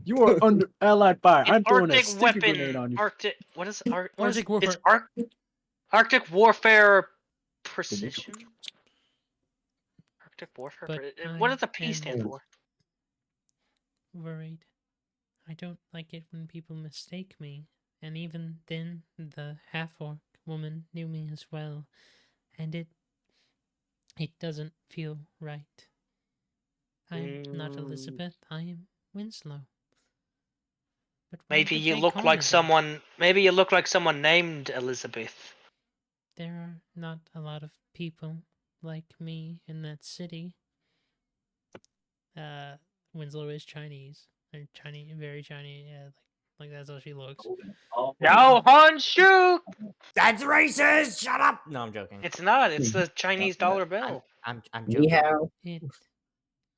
You are under Allied fire. An I'm throwing a Arctic sticky grenade weapon. on you. Arctic. What is Arctic Arctic warfare. It's Arctic warfare precision. Arctic warfare. But What I does the P am- stand for? worried. I don't like it when people mistake me. And even then, the half-orc woman knew me as well. And it doesn't feel right. I'm not Elizabeth, I am Winslow. But why Maybe did you they look call like me that? someone. Maybe you look like someone named Elizabeth. There are not a lot of people like me in that city. Winslow is Chinese. They're Chinese, very Chinese, Like that's how she looks. No, Han, shoot! That's racist. Shut up. No, I'm joking. It's not. It's the Chinese dollar bill. I'm Ni joking. hao. It,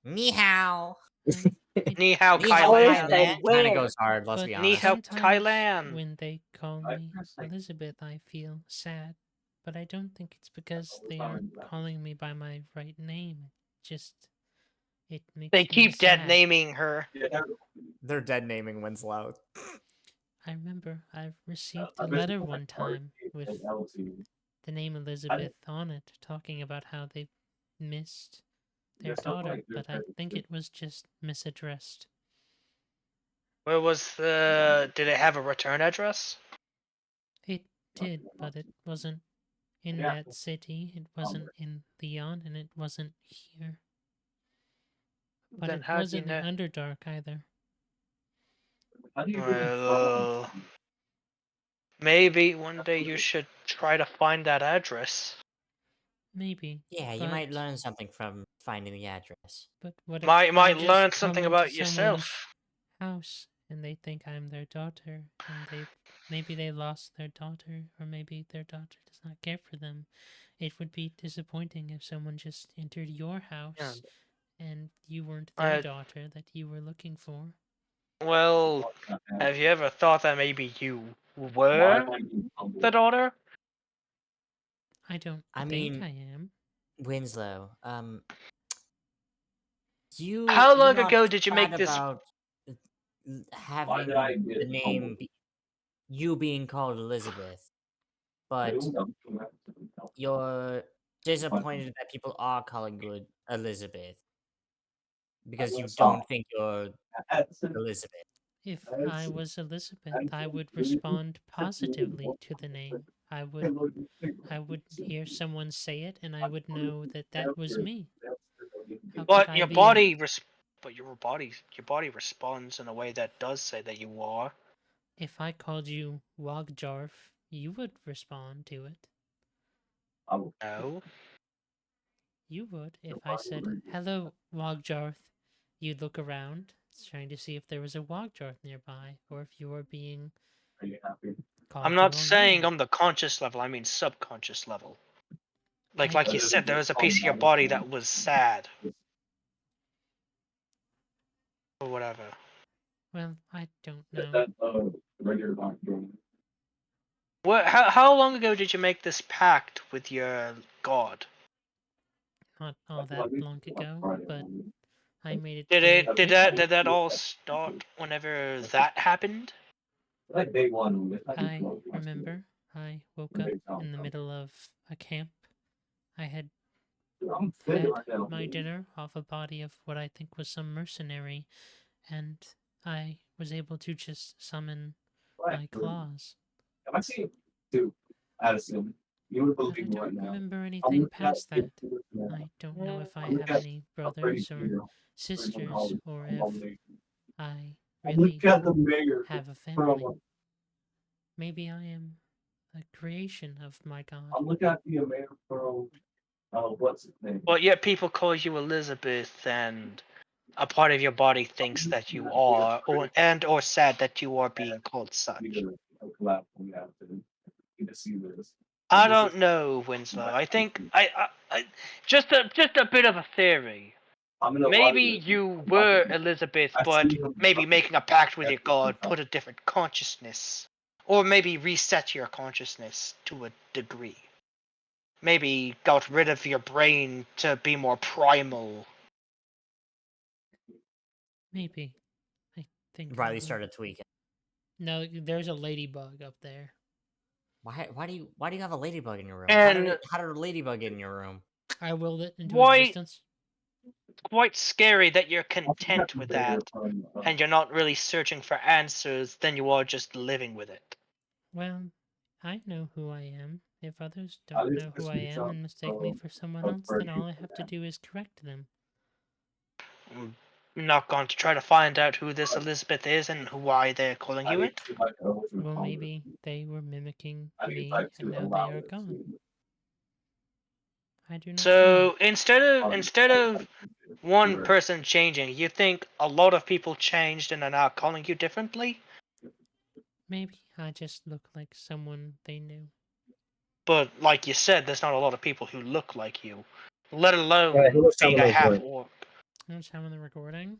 Ni hao. Ni hao, Ni hao, Always Kailan. say Thailand. Kind where. of goes hard. Let's but be Ni honest. hao, sometimes Kailan. when they call me Elizabeth, I feel sad. But I don't think it's because they aren't calling me by my right name. Just it makes They me keep dead sad. naming her. They're dead naming Winslow. I remember I've received a letter one time with the name Elizabeth on it, talking about how they missed their daughter, but I think it was just misaddressed. Where was the? Did it have a return address? It did, but it wasn't in that city, it wasn't in Leon, and it wasn't here. But Then it how do you wasn't in know? Underdark either. Well, maybe one day you should try to find that address. Maybe. Yeah, you might learn something from finding the address. But what if Might I just learn come something into about someone's yourself. house and they think I'm their daughter, and maybe they lost their daughter, or maybe their daughter does not care for them. It would be disappointing if someone just entered your house and you weren't their daughter that you were looking for. Well, have you ever thought that maybe you were the daughter? I don't I think mean, I am. Winslow, How you're long not ago did you sad make this? about having the name you being called Elizabeth, but you're disappointed that people are calling you Elizabeth because you don't think you're Elizabeth. If I was Elizabeth, I would respond positively to the name. I would hear someone say it, and I would know that that was me. How could But I your be? body, your body responds in a way that does say that you are. If I called you Wogjarf, you would respond to it. No. You would. If I said, "Hello, Wogjarth," you'd look around, trying to see if there was a Wogjarth nearby, or if you were being called I'm the not wrong saying name. on the conscious level. I mean subconscious level. Like I- you said, there was a piece of your body that was sad. Or whatever. Well, I don't know. What? How long ago did you make this pact with your god? Not all that long ago, but I made it Did very it? quickly. Did that all start whenever that happened? I remember I woke up in the middle of a camp. I had had my dinner off a body of what I think was some mercenary, and I was able to just summon my claws. But I don't remember anything past that. I don't know if I have any brothers or sisters, or if I really have a family. Maybe I am a creation of my god. But yet people call you Elizabeth, and a part of your body thinks that you are, or sad that you are being called such. I don't know, Winslow. I think I just a bit of a theory. Maybe you were Elizabeth, but maybe making a pact with your god put a different consciousness, or maybe reset your consciousness to a degree. Maybe got rid of your brain to be more primal. Maybe. I think Riley maybe. started tweaking. No, there's a ladybug up there. Why do you have a ladybug in your room? And how did a ladybug get in your room? I willed it into Why- existence. quite scary that you're content with that, and you're not really searching for answers, then you are just living with it. Well, I know who I am. If others don't know who I am and mistake me for someone else, then all I have to do is correct them. I'm not going to try to find out who this Elizabeth is and why they're calling you it. Well, maybe they were mimicking me and now they are gone. I do not know. So instead of one person changing, you think a lot of people changed and are now calling you differently? Maybe I just look like someone they knew. But like you said, there's not a lot of people who look like you, let alone who was being telling a those half words? orc. How much time on the recording?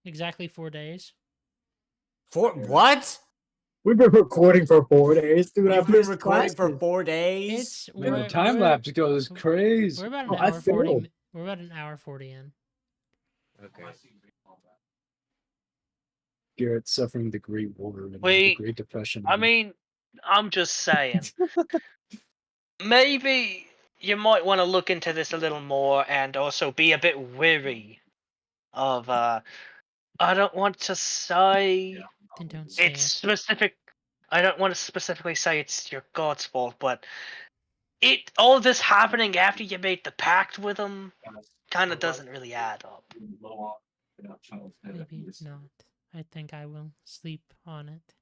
Exactly 4 days. For what? We've been recording for 4 days, dude. You've I've been missed recording for classes. 4 days? It's Man, the time lapse goes crazy. We're about an Oh, I hour 40. failed. We're about an hour 40 in. Okay. Garrett's suffering the Great War and the Wait, Great Depression. I mean, I'm just saying. Maybe you might want to look into this a little more and also be a bit wary of I don't want to say Then don't say it's it. specific. I don't want to specifically say it's your god's fault, but all this happening after you made the pact with him kind of doesn't really add up. Maybe not. I think I will sleep on it.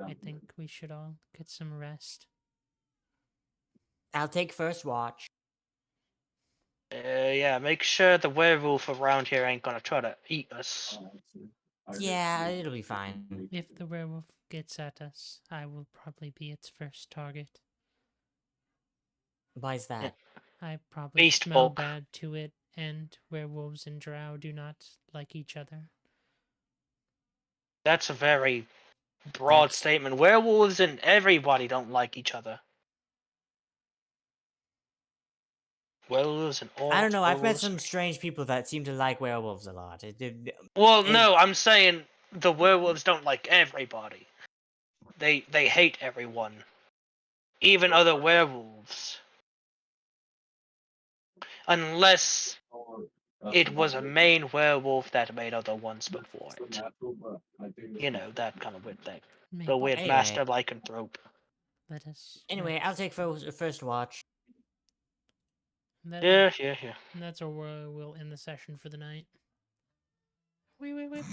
I think we should all get some rest. I'll take first watch. Yeah, make sure the werewolf around here ain't gonna try to eat us. Yeah, it'll be fine. If the werewolf gets at us, I will probably be its first target. Why's that? I probably Beast smell bulk. bad to it, and werewolves and drow do not like each other. That's a very broad That's- statement. Werewolves and everybody don't like each other. Werewolves and orcs. I don't know. I've met werewolves- some strange people that seem to like werewolves a lot. Well, no, I'm saying the werewolves don't like everybody. They hate everyone, even other werewolves, unless it was a main werewolf that made other ones before it. You know, that kind of weird thing. The Maybe. weird Anyway. master lycanthrope. Let us. Anyway, I'll take first watch. That, Yeah. That's where we'll end the session for the night. Wait.